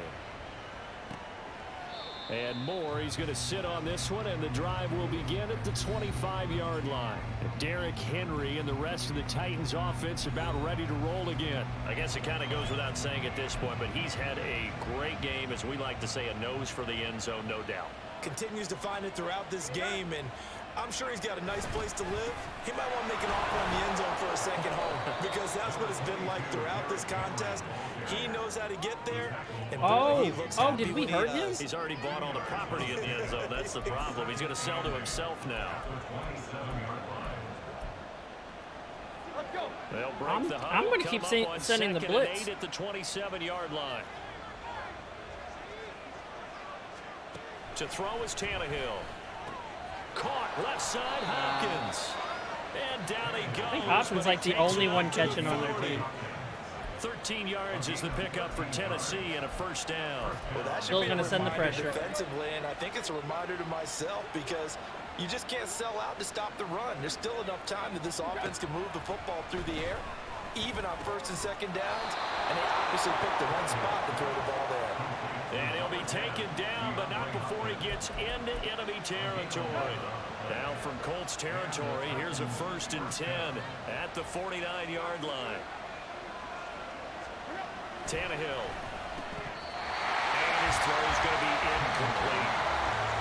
And Moore, he's going to sit on this one, and the drive will begin at the 25-yard line. Derrick Henry and the rest of the Titans offense about ready to roll again. I guess it kind of goes without saying at this point, but he's had a great game, as we like to say, a nose for the end zone, no doubt. Continues to find it throughout this game, and I'm sure he's got a nice place to live. He might want to make an offer on the end zone for a second home, because that's what it's been like throughout this contest. He knows how to get there. And oh, he looks did we hurt him? He's already bought all the property in the end zone. That's the problem. He's going to sell to himself now. They'll break the huddle. I'm going to keep sending the blitz. At the 27-yard line. To throw is Tannehill. Caught left side, Hopkins. And down he goes. I think Hopkins like the only one catching on their team. 13 yards is the pickup for Tennessee and a 1st down. Well, that should Still be going to send the pressure. Defensively, and I think it's a reminder to myself, because you just can't sell out to stop the run. There's still enough time that this offense can move the football through the air, even on 1st and 2nd downs, and they obviously picked the one spot to throw the ball there. And he'll be taken down, but not before he gets into enemy territory. Now from Colts territory, here's a 1st and 10 at the 49-yard line. Tannehill. And his throw is going to be incomplete.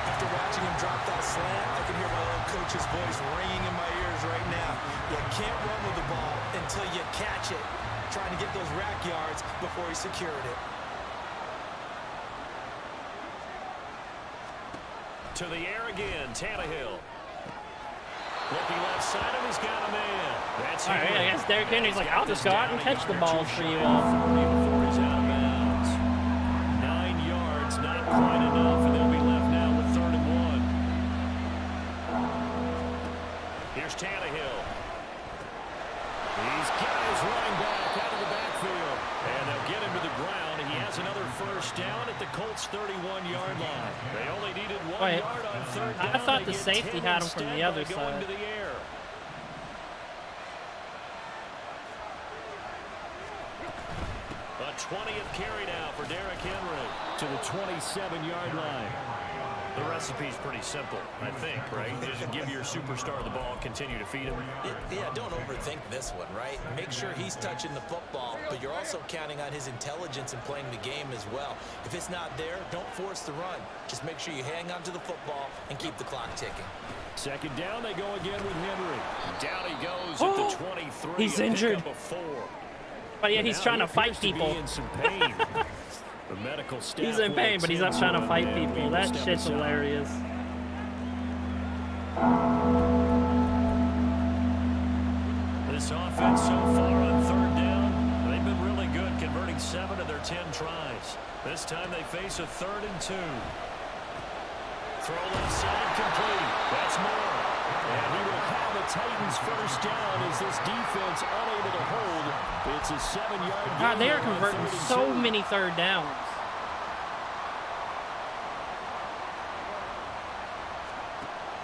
After watching him drop that slant, I can hear my old coach's voice ringing in my ears right now. You can't run with the ball until you catch it. Trying to get those rack yards before he secured it. To the air again, Tannehill. Looking left side of, he's got a man. That's all right, I guess Derrick Henry's like, I'll just go out and catch the balls for you all. Before he's out of bounds. 9 yards, not quite enough, and they'll be left now with 3rd and 1. Here's Tannehill. He's got his running back out of the backfield, and they'll get him to the ground. He has another 1st down at the Colts 31-yard line. They only needed 1 yard on 3rd down. I thought the safety had him from the other side. To the air. A 20th carry now for Derrick Henry. To the 27-yard line. The recipe's pretty simple, I think, right? Just give your superstar the ball, continue to feed him. Yeah, don't overthink this one, right? Make sure he's touching the football, but you're also counting on his intelligence in playing the game as well. If it's not there, don't force the run. Just make sure you hang on to the football and keep the clock ticking. 2nd down, they go again with Henry. Down he goes at the 23. He's injured. But yeah, he's trying to fight people. In some pain. The medical staff. He's in pain, but he's not trying to fight people. That shit's hilarious. This offense so far on 3rd down, they've been really good, converting 7 of their 10 tries. This time they face a 3rd and 2. Throw left side, complete. That's Moore. And he will have a Titans 1st down as this defense unable to hold. It's a 7-yard gain. God, they are converting so many 3rd downs.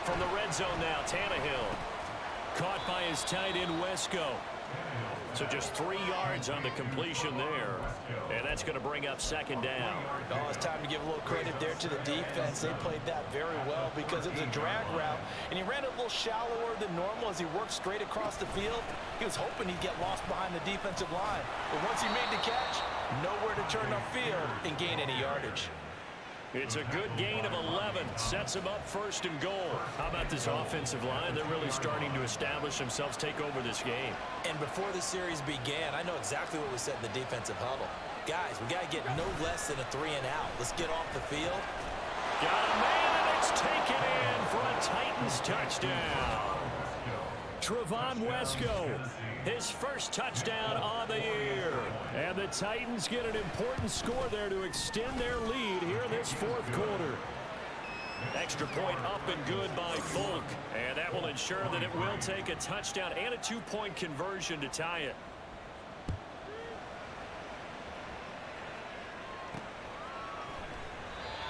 From the red zone now, Tannehill. caught by his tight end, Wesco. So just 3 yards on the completion there. And that's going to bring up second down. Oh, it's time to give a little credit there to the defense. They played that very well because it was a drag route, and he ran it a little shallower than normal as he worked straight across the field. He was hoping he'd get lost behind the defensive line. But once he made the catch, nowhere to turn upfield and gain any yardage. It's a good gain of 11. Sets him up first and goal. How about this offensive line? They're really starting to establish themselves, take over this game. And before the series began, I know exactly what we said in the defensive huddle. Guys, we got to get no less than a 3 and out. Let's get off the field. Got a man, and it's taken in for a Titans touchdown. Trevon Wesco, his first touchdown on the year. And the Titans get an important score there to extend their lead here in this fourth quarter. Extra point up and good by Folk. And that will ensure that it will take a touchdown and a 2-point conversion to tie it.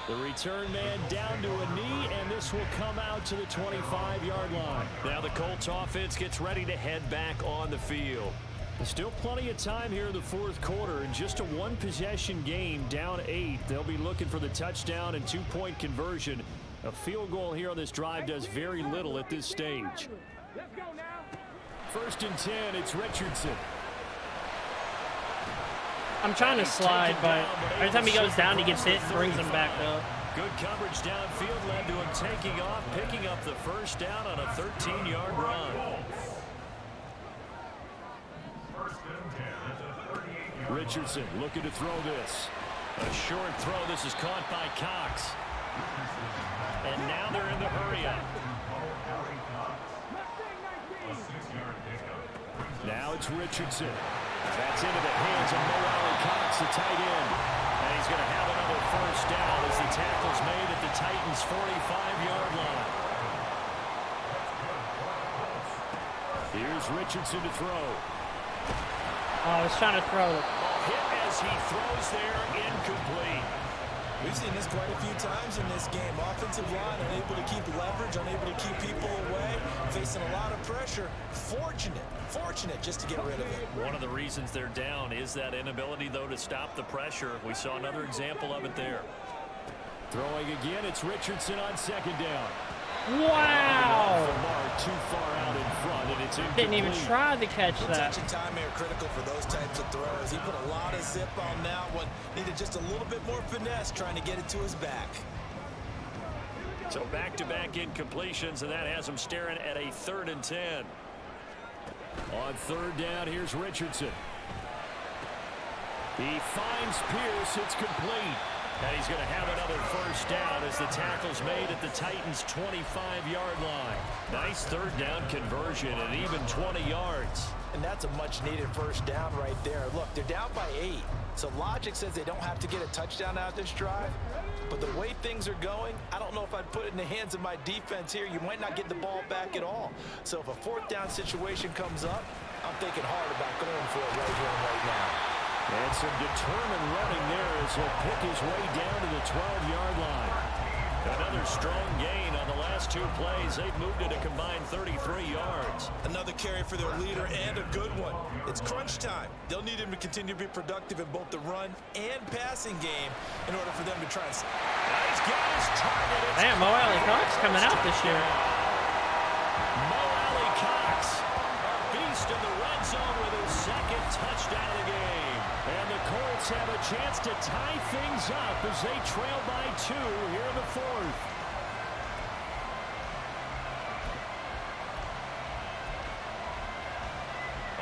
The return man down to a knee, and this will come out to the 25-yard line. Now the Colts offense gets ready to head back on the field. There's still plenty of time here in the fourth quarter, and just a one-possession game, down 8. They'll be looking for the touchdown and 2-point conversion. A field goal here on this drive does very little at this stage. First and 10, it's Richardson. I'm trying to slide, but every time he goes down, he gets hit and brings him back up. Good coverage downfield led to him taking off, picking up the first down on a 13-yard run. Richardson looking to throw this. A short throw. This is caught by Cox. And now they're in the hurry-up. Now it's Richardson. That's into the hands of Mo Cox, the tight end. And he's going to have another first down as the tackle's made at the Titans' 45-yard line. Here's Richardson to throw. Oh, I was trying to throw it. Hit as he throws there, incomplete. We've seen this quite a few times in this game. Offensive line unable to keep leverage, unable to keep people away, facing a lot of pressure. Fortunate just to get rid of it. One of the reasons they're down is that inability, though, to stop the pressure. We saw another example of it there. Throwing again, it's Richardson on second down. Wow! The mark too far out in front, and it's incomplete. Didn't even try to catch that. Touch and time are critical for those types of throws. He put a lot of zip on that one. Needed just a little bit more finesse trying to get it to his back. So back-to-back incompletions, and that has him staring at a 3rd and 10. On third down, here's Richardson. He finds Pierce. It's complete. And he's going to have another first down as the tackle's made at the Titans' 25-yard line. Nice third down conversion and even 20 yards. And that's a much-needed first down right there. Look, they're down by 8. So logic says they don't have to get a touchdown out this drive. But the way things are going, I don't know if I'd put it in the hands of my defense here. You might not get the ball back at all. So if a fourth down situation comes up, I'm thinking hard about going for it right here and right now. And some determined running there as he'll pick his way down to the 12-yard line. Another strong gain on the last 2 plays. They've moved it a combined 33 yards. Another carry for their leader and a good one. It's crunch time. They'll need him to continue to be productive in both the run and passing game in order for them to try and... Nice guys target. Man, Mo Cox coming out this year. Mo Cox, a beast in the red zone with his 2nd touchdown of the game. And the Colts have a chance to tie things up as they trail by 2 here in the 4th.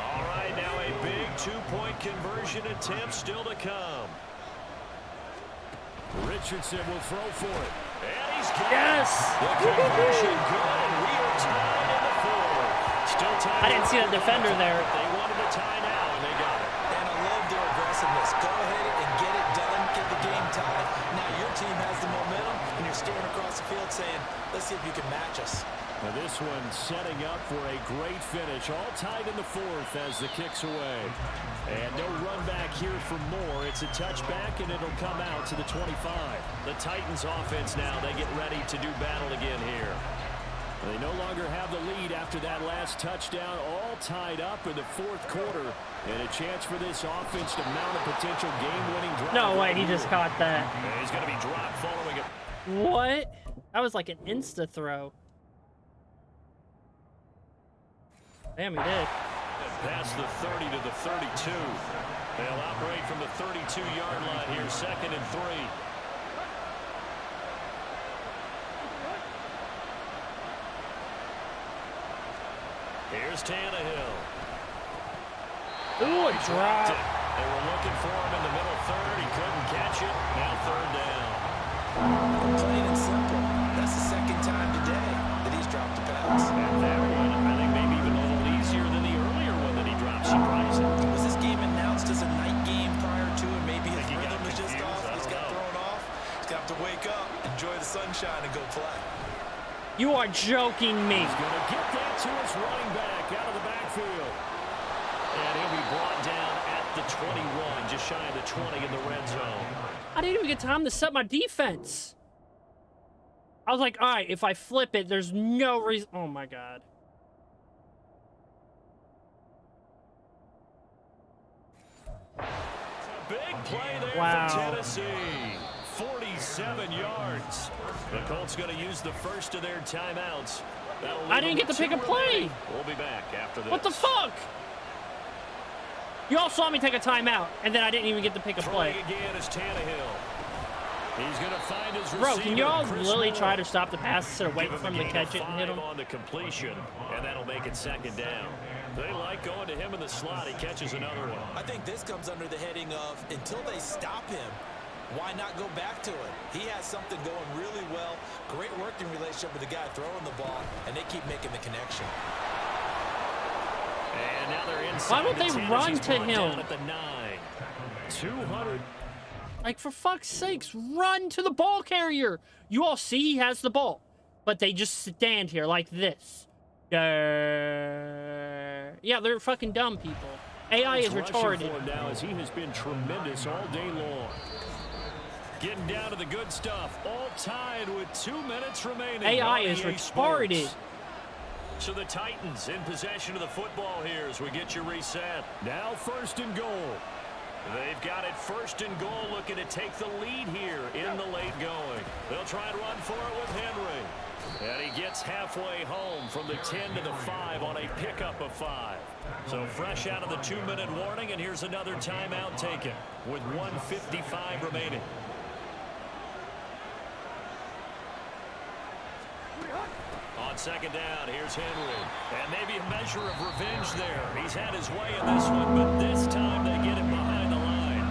All right, now a big 2-point conversion attempt still to come. Richardson will throw for it. And he's got Yes! the conversion good, and we are tied in the 4th. Still tied. I didn't see that defender there. They wanted a tie now, and they got it. And I love their aggressiveness. Go ahead and get it done. Get the game tied. Now your team has the momentum, and you're staring across the field saying, let's see if you can match us. Now this one setting up for a great finish. All tied in the 4th as the kick's away. And no run back here for more. It's a touchback, and it'll come out to the 25. The Titans offense now, they get ready to do battle again here. They no longer have the lead after that last touchdown, all tied up in the fourth quarter. And a chance for this offense to mount a potential game-winning drive. No way, he just caught that. And he's going to be dropped following it. What? That was like an insta throw. Damn, he did. Past the 30 to the 32. They'll operate from the 32-yard line here, 2nd and 3. Here's Tannehill. Ooh, a drop. They were looking for him in the middle third. He couldn't catch it. Now 3rd down. Plain and simple. That's the 2nd time today that he's dropped a pass. And that one, I think maybe even a little easier than the earlier one that he dropped. Surprising. Was this game announced as a night game prior to, and maybe his rhythm was just off? He's got thrown off. He's got to wake up, enjoy the sunshine, and go play. You are joking me. He's going to get that to his running back out of the backfield. And he'll be brought down at the 21, just shy of the 20 in the red zone. I didn't even get time to set my defense. I was like, all right, if I flip it, there's no reason. Oh, my God. Big play there Wow. for Tennessee. 47 yards. The Colts going to use the first of their timeouts. I didn't get to pick a play. We'll be back after this. What the fuck? You all saw me take a timeout, and then I didn't even get to pick a play. Throwing again is Tannehill. He's going to find his Bro, can y'all receiver, Chris really Moore. try to stop the pass instead of waiting Give for him a to gain catch of it and hit 5 him? on the completion, and that'll make it 2nd down. They like going to him in the slot. He catches another one. I think this comes under the heading of, until they stop him, why not go back to it? He has something going really well. Great working relationship with the guy throwing the ball, and they keep making the connection. And now they're inside. Why don't they the 10 run as he's to brought him? down at the 9. 200. Like, for fuck's sakes, run to the ball carrier. You all see he has the ball, but they just stand here like this. Yeah, they're fucking dumb people. AI is Rushing retarded. for him now as he has been tremendous all day long. Getting down to the good stuff. All tied with 2 minutes remaining. AI on is EA retarded. Sports. So the Titans in possession of the football here as we get you reset. Now 1st and goal. They've got it 1st and goal, looking to take the lead here in the late going. They'll try and run for it with Henry. And he gets halfway home from the 10 to the 5 on a pickup of 5. So fresh out of the 2-minute warning, and here's another timeout taken with 1:55 remaining. On 2nd down, here's Henry. And maybe a measure of revenge there. He's had his way in this one, but this time they get him behind the line.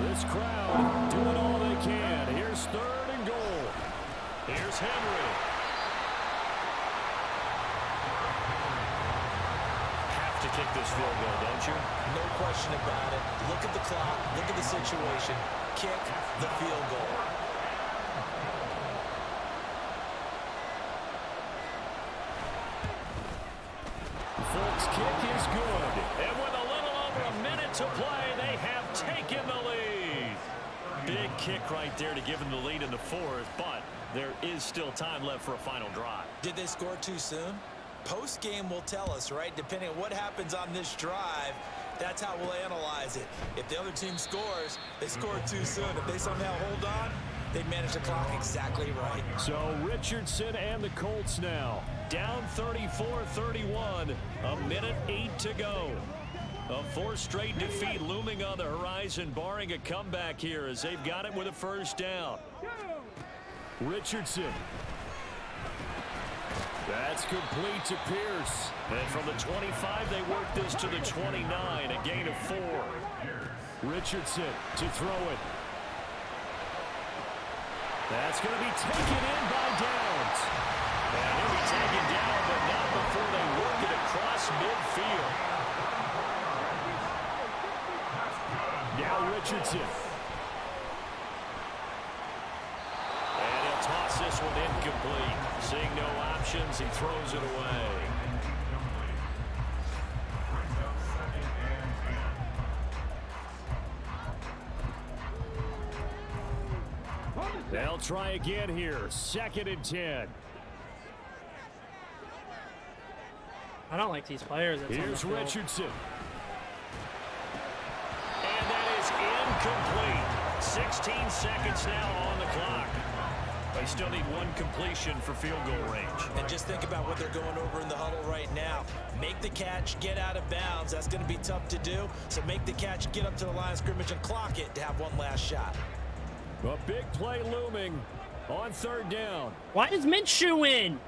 This crowd doing all they can. Here's 3rd and goal. Here's Henry. Have to kick this field goal, don't you? No question about it. Look at the clock. Look at the situation. Kick the field goal. Folks, kick is good. And with a little over a minute to play, they have taken the lead. Big kick right there to give them the lead in the 4th, but there is still time left for a final drive. Did they score too soon? Post-game will tell us, right? Depending on what happens on this drive, that's how we'll analyze it. If the other team scores, they scored too soon. If they somehow hold on, they manage the clock exactly right. So Richardson and the Colts now. Down 34-31, a minute 8 to go. A 4th straight defeat looming on the horizon, barring a comeback here as they've got it with a 1st down. Richardson. That's complete to Pierce. And from the 25, they work this to the 29, a gain of 4. Richardson to throw it. That's going to be taken in by Downs. And he'll be taken down, but not before they work it across midfield. Now Richardson. And he'll toss this one incomplete. Seeing no options, he throws it away. They'll try again here. 2nd and 10. I don't like these players. Here's Richardson. And that is incomplete. 16 seconds now on the clock. They still need one completion for field goal range. And just think about what they're going over in the huddle right now. Make the catch, get out of bounds. That's going to be tough to do. So make the catch, get up to the line of scrimmage, and clock it to have one last shot. A big play looming on 3rd down. Why is Minshew in?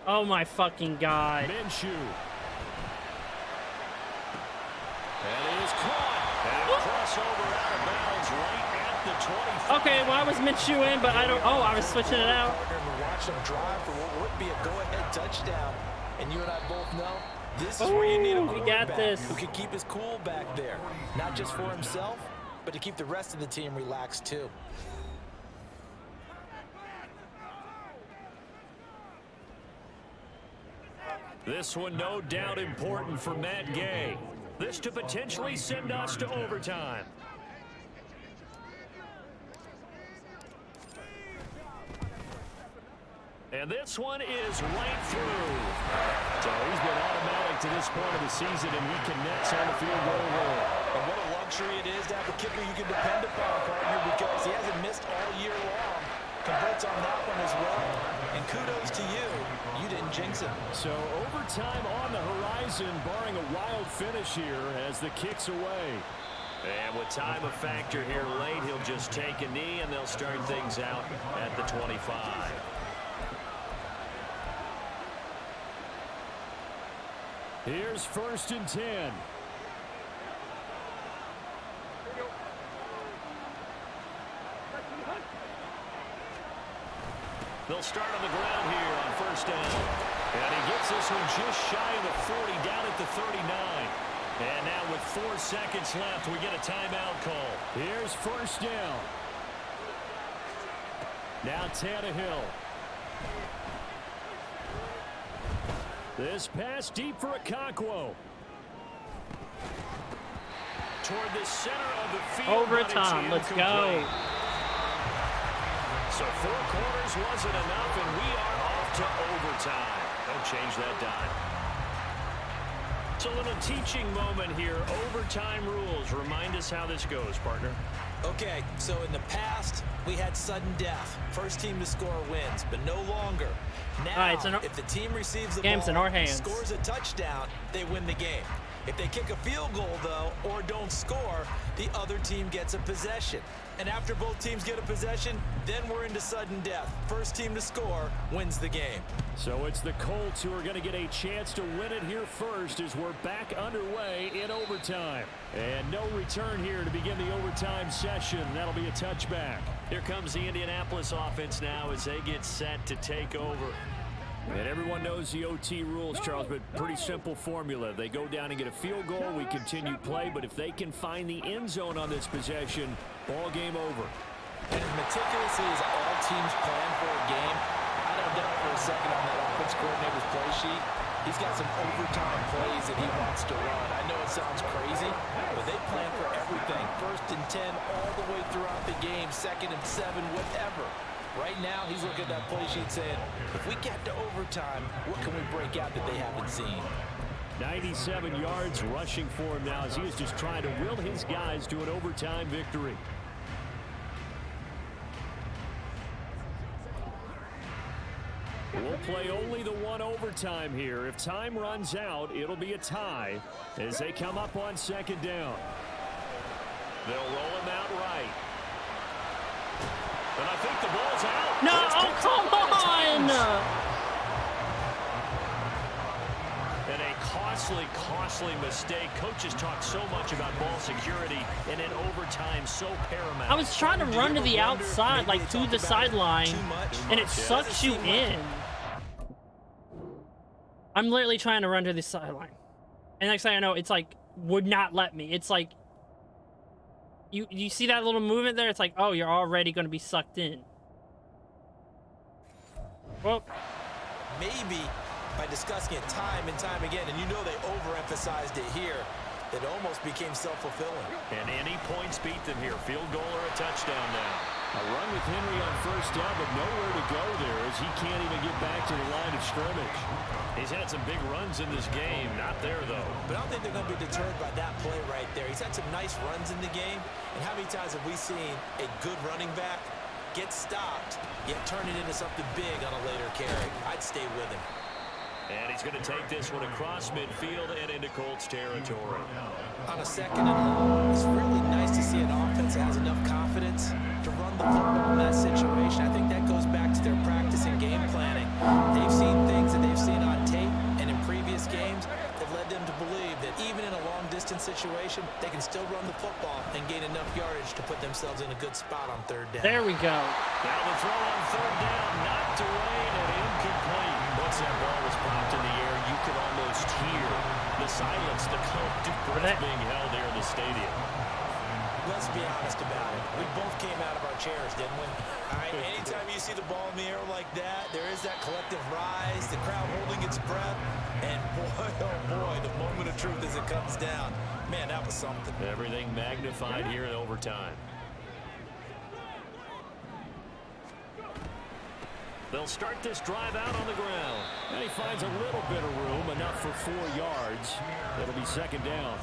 Oh my fucking God. Minshew. And he is caught. And a crossover out of bounds right at the 25. Okay, why was Minshew in? But I don't. Oh, I was switching it out. Watch them drive for what would be a go-ahead touchdown. And you and I both know this is where you need a quarterback who can keep his cool back there. Not just for himself, but to keep the rest of the team relaxed too. This one no doubt important for Matt Gay. This to potentially send us to overtime. And this one is right through. So he's been automatic to this point of the season, and he connects on the field goal roll. And what a luxury it is to have a kicker you can depend upon, partner, because he hasn't missed all year long. Converts on that one as well. And kudos to you. You didn't jinx him. So overtime on the horizon, barring a wild finish here as the kick's away. And with time a factor here late, he'll just take a knee, and they'll start things out at the 25. Here's 1st and 10. They'll start on the ground here on 1st down. And he gets this one just shy of the 40, down at the 39. And now with 4 seconds left, we get a timeout call. Here's 1st down. Now Tannehill. This pass deep for Okonkwo. Toward the center of the field. Overtime. Let's go. So 4 quarters wasn't enough, and we are off to overtime. Don't change that dime. It's a little teaching moment here. Overtime rules. Remind us how this goes, partner. Okay, so in the past, we had sudden death. First team to score wins, but no longer. Now, if the team receives the ball and scores a touchdown, they win the game. If they kick a field goal, though, or don't score, the other team gets a possession. And after both teams get a possession, then we're into sudden death. First team to score wins the game. So it's the Colts who are going to get a chance to win it here first as we're back underway in overtime. And no return here to begin the overtime session. That'll be a touchback. Here comes the Indianapolis offense now as they get set to take over. And everyone knows the OT rules, Charles, but pretty simple formula. They go down and get a field goal, we continue play, but if they can find the end zone on this possession, ball game over. And as meticulously as all teams plan for a game, I don't doubt for a second on that offense coordinator's play sheet, he's got some overtime plays that he wants to run. I know it sounds crazy, but they plan for everything. 1st and 10 all the way throughout the game, 2nd and 7, whatever. Right now, he's looking at that play sheet saying, if we get to overtime, what can we break out that they haven't seen? 97 yards rushing for him now as he is just trying to will his guys to an overtime victory. We'll play only the one overtime here. If time runs out, it'll be a tie as they come up on 2nd down. They'll roll him out right. And I think the ball's out. No, oh, come on! And a costly mistake. Coaches talk so much about ball security, and in overtime, so paramount. I was trying to run to the outside, like to the sideline, and it sucks you in. I'm literally trying to run to the sideline. And next thing I know, it's like, would not let me. It's like, you see that little movement there? It's like, oh, you're already going to be sucked in. Well, maybe by discussing it time and time again, and you know they overemphasized it here, it almost became self-fulfilling. And any points beat them here. Field goal or a touchdown now. A run with Henry on first down, but nowhere to go there as he can't even get back to the line of scrimmage. He's had some big runs in this game. Not there, though. But I don't think they're going to be deterred by that play right there. He's had some nice runs in the game. And how many times have we seen a good running back get stopped, yet turn it into something big on a later carry? I'd stay with him. And he's going to take this one across midfield and into Colts territory. On a 2nd and long, it's really nice to see an offense that has enough confidence to run the football in that situation. I think that goes back to their practice and game planning. They've seen things that they've seen on tape and in previous games that led them to believe that even in a long-distance situation, they can still run the football and gain enough yardage to put themselves in a good spot on 3rd down. There we go. Now the throw on 3rd down, knocked away and incomplete. Once that ball was popped in the air, you could almost hear the silence, the collective breath being held there in the stadium. Let's be honest about it. We both came out of our chairs, didn't we? All right, anytime you see the ball in the air like that, there is that collective rise, the crowd holding its breath, and boy, oh boy, the moment of truth as it comes down. Man, that was something. Everything magnified here in overtime. They'll start this drive out on the ground. And he finds a little bit of room, enough for 4 yards. It'll be 2nd down.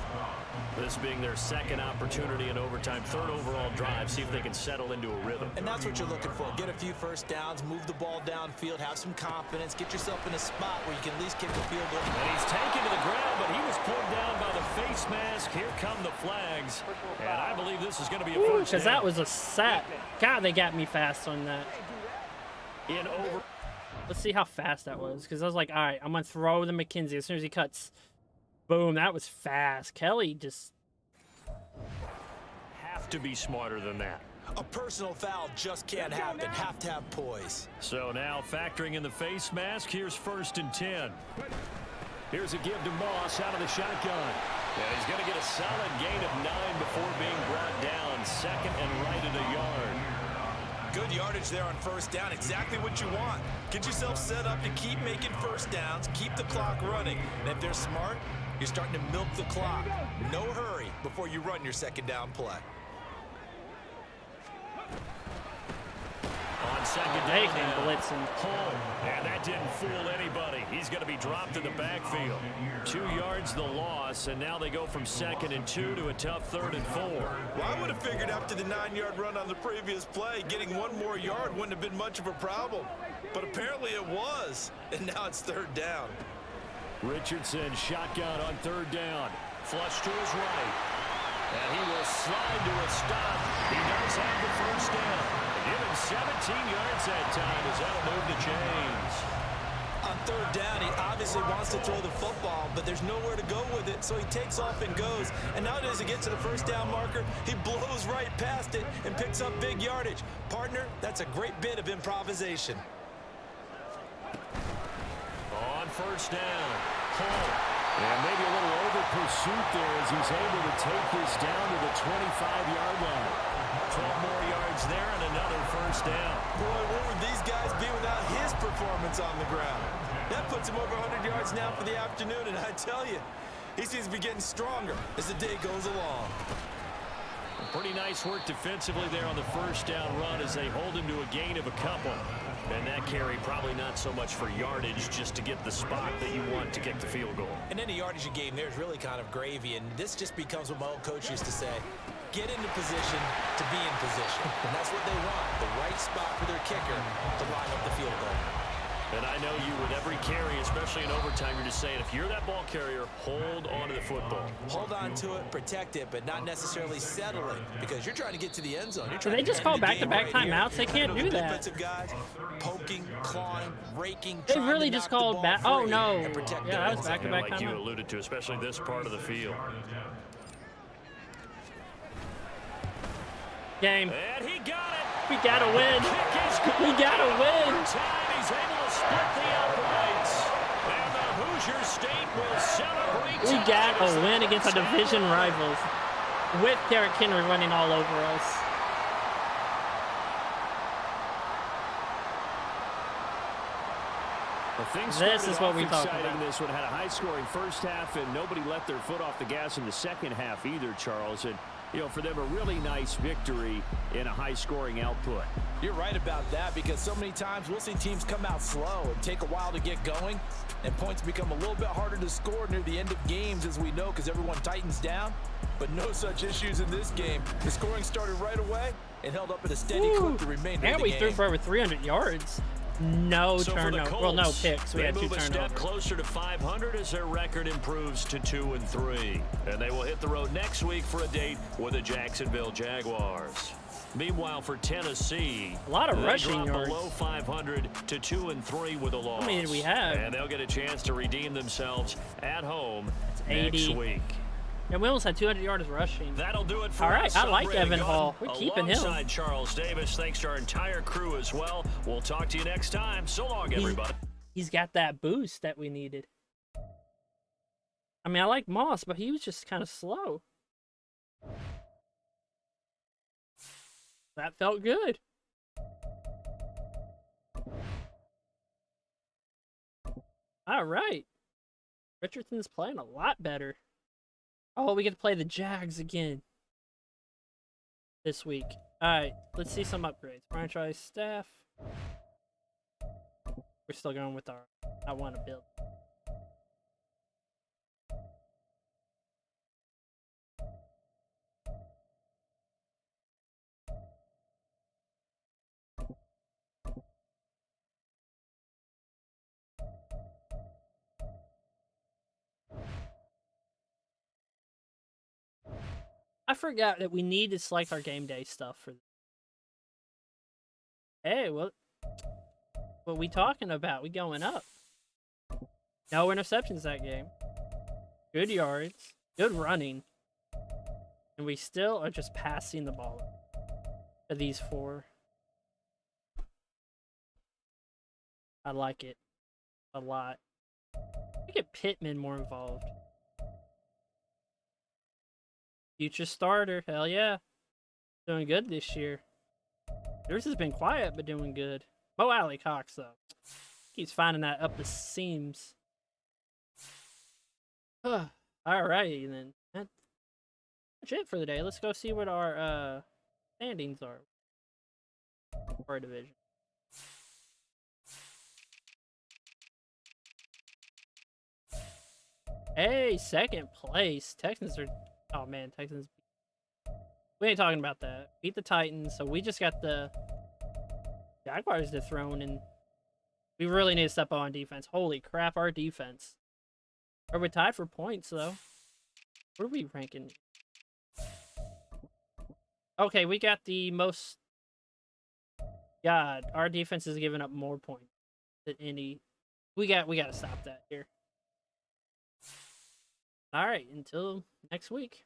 This being their 2nd opportunity in overtime, 3rd overall drive. See if they can settle into a rhythm. And that's what you're looking for. Get a few first downs, move the ball downfield, have some confidence, get yourself in a spot where you can at least kick the field goal. And he's taken to the ground, but he was pulled down by the face mask. Here come the flags. And I believe this is going to be a first down. Because that was a sack. God, they got me fast on that. Let's see how fast that was, because I was like, all right, I'm going to throw the McKenzie as soon as he cuts. Boom, that was fast. Kelly just... Have to be smarter than that. A personal foul just can't happen. Have to have poise. So now factoring in the face mask, here's 1st and 10. Here's a give to Moss out of the shotgun. Yeah, he's going to get a solid gain of 9 before being brought down. 2nd and right at a yard. Good yardage there on first down. Exactly what you want. Get yourself set up to keep making first downs, keep the clock running. And if they're smart, you're starting to milk the clock. No hurry before you run your 2nd down play. On 2nd They down, came blitzing. and that didn't fool anybody. He's going to be dropped in the backfield. 2 yards the loss, and now they go from 2nd and 2 to a tough 3rd and 4. Well, I would have figured after the 9-yard run on the previous play, getting 1 more yard wouldn't have been much of a problem. But apparently it was, and now it's 3rd down. Richardson shotgun on 3rd down. Flush to his right. And he will slide to a stop. He does have the first down. Give him 17 yards that time as that'll move the chains. On 3rd down, he obviously wants to throw the football, but there's nowhere to go with it, so he takes off and goes. And nowadays, he gets to the first down marker, he blows right past it and picks up big yardage. Partner, that's a great bit of improvisation. On first down, And maybe a little over pursuit there as he's able to take this down to the 25-yard line. 12 more yards there and another first down. Boy, where would these guys be without his performance on the ground? That puts him over 100 yards now for the afternoon, and I tell you, he seems to be getting stronger as the day goes along. Pretty nice work defensively there on the first down run as they hold him to a gain of a couple. And that carry probably not so much for yardage, just to get the spot that you want to kick the field goal. And any yardage you gain there is really kind of gravy, and this just becomes what my old coach used to say. Get into position to be in position. And that's what they want, the right spot for their kicker to line up the field goal. And I know you with every carry, especially in overtime, you're just saying, if you're that ball carrier, hold on to the football. Hold on to it, protect it, but not necessarily settle it, because you're trying to get to the end zone. So they just call back-to-back timeouts? They can't do that. Defensive guys poking, clawing, raking, They really just called back. Oh, no. Yeah, that was back-to-back Like you timeout. alluded to, especially this part of the field. Game. And he got it. We gotta win. We gotta win. He's able to split the uprights. And the Hoosier State will celebrate. We got a win against our division rivals with Derrick Henry running all over us. This is what we talk about. This one had a high-scoring first half, and nobody let their foot off the gas in the second half either, Charles. And for them, a really nice victory in a high-scoring output. You're right about that, because so many times we'll see teams come out slow and take a while to get going, and points become a little bit harder to score near the end of games, as we know, because everyone tightens down. But no such issues in this game. The scoring started right away and held up at a steady clip the remainder of And the we game. threw for over 300 yards. No So turnover. Well, no picks. We had 2 move a step turnovers. closer to 500 as their record improves to 2-3. And they will hit the road next week for a date with the Jacksonville Jaguars. Meanwhile, for Tennessee, A lot of they rushing drop yards. below 500 to 2-3 with a loss. How many did we have? And they'll get a chance to redeem themselves at home next 80. week. And we almost had 200 yards rushing. That'll do it for All right, us. I like I'm Brandon Evan Gordon, Hall. We're keeping him. alongside Charles Davis. Thanks to our entire crew as well. We'll talk to you next time. So long, everybody. He's got that boost that we needed. I mean, I like Moss, but he was just kind of slow. That felt good. All right. Richardson's playing a lot better. Oh, we get to play the Jags again this week. All right, let's see some upgrades. Franchise staff. We're still going with our I want to build. I forgot that we need to select our game day stuff for. Hey, what we talking about? We going up. No interceptions that game. Good yards. Good running. And we still are just passing the ball to these 4. I like it a lot. I get Pittman more involved. Future starter, hell yeah. Doing good this year. Yours has been quiet, but doing good. Mo Alley Cox, though. Keeps finding that up the seams. Alrighty, then. That's it for the day. Let's go see what our standings are for our division. Hey, second place. Texans are... Oh, man, Texans... We ain't talking about that. Beat the Titans, so we just got the Jaguars dethroned, and we really need to step up on defense. Holy crap, our defense. Are we tied for points, though? What are we ranking? Okay, we got the most... God, our defense is giving up more points than any... We gotta stop that here. All right, until next week.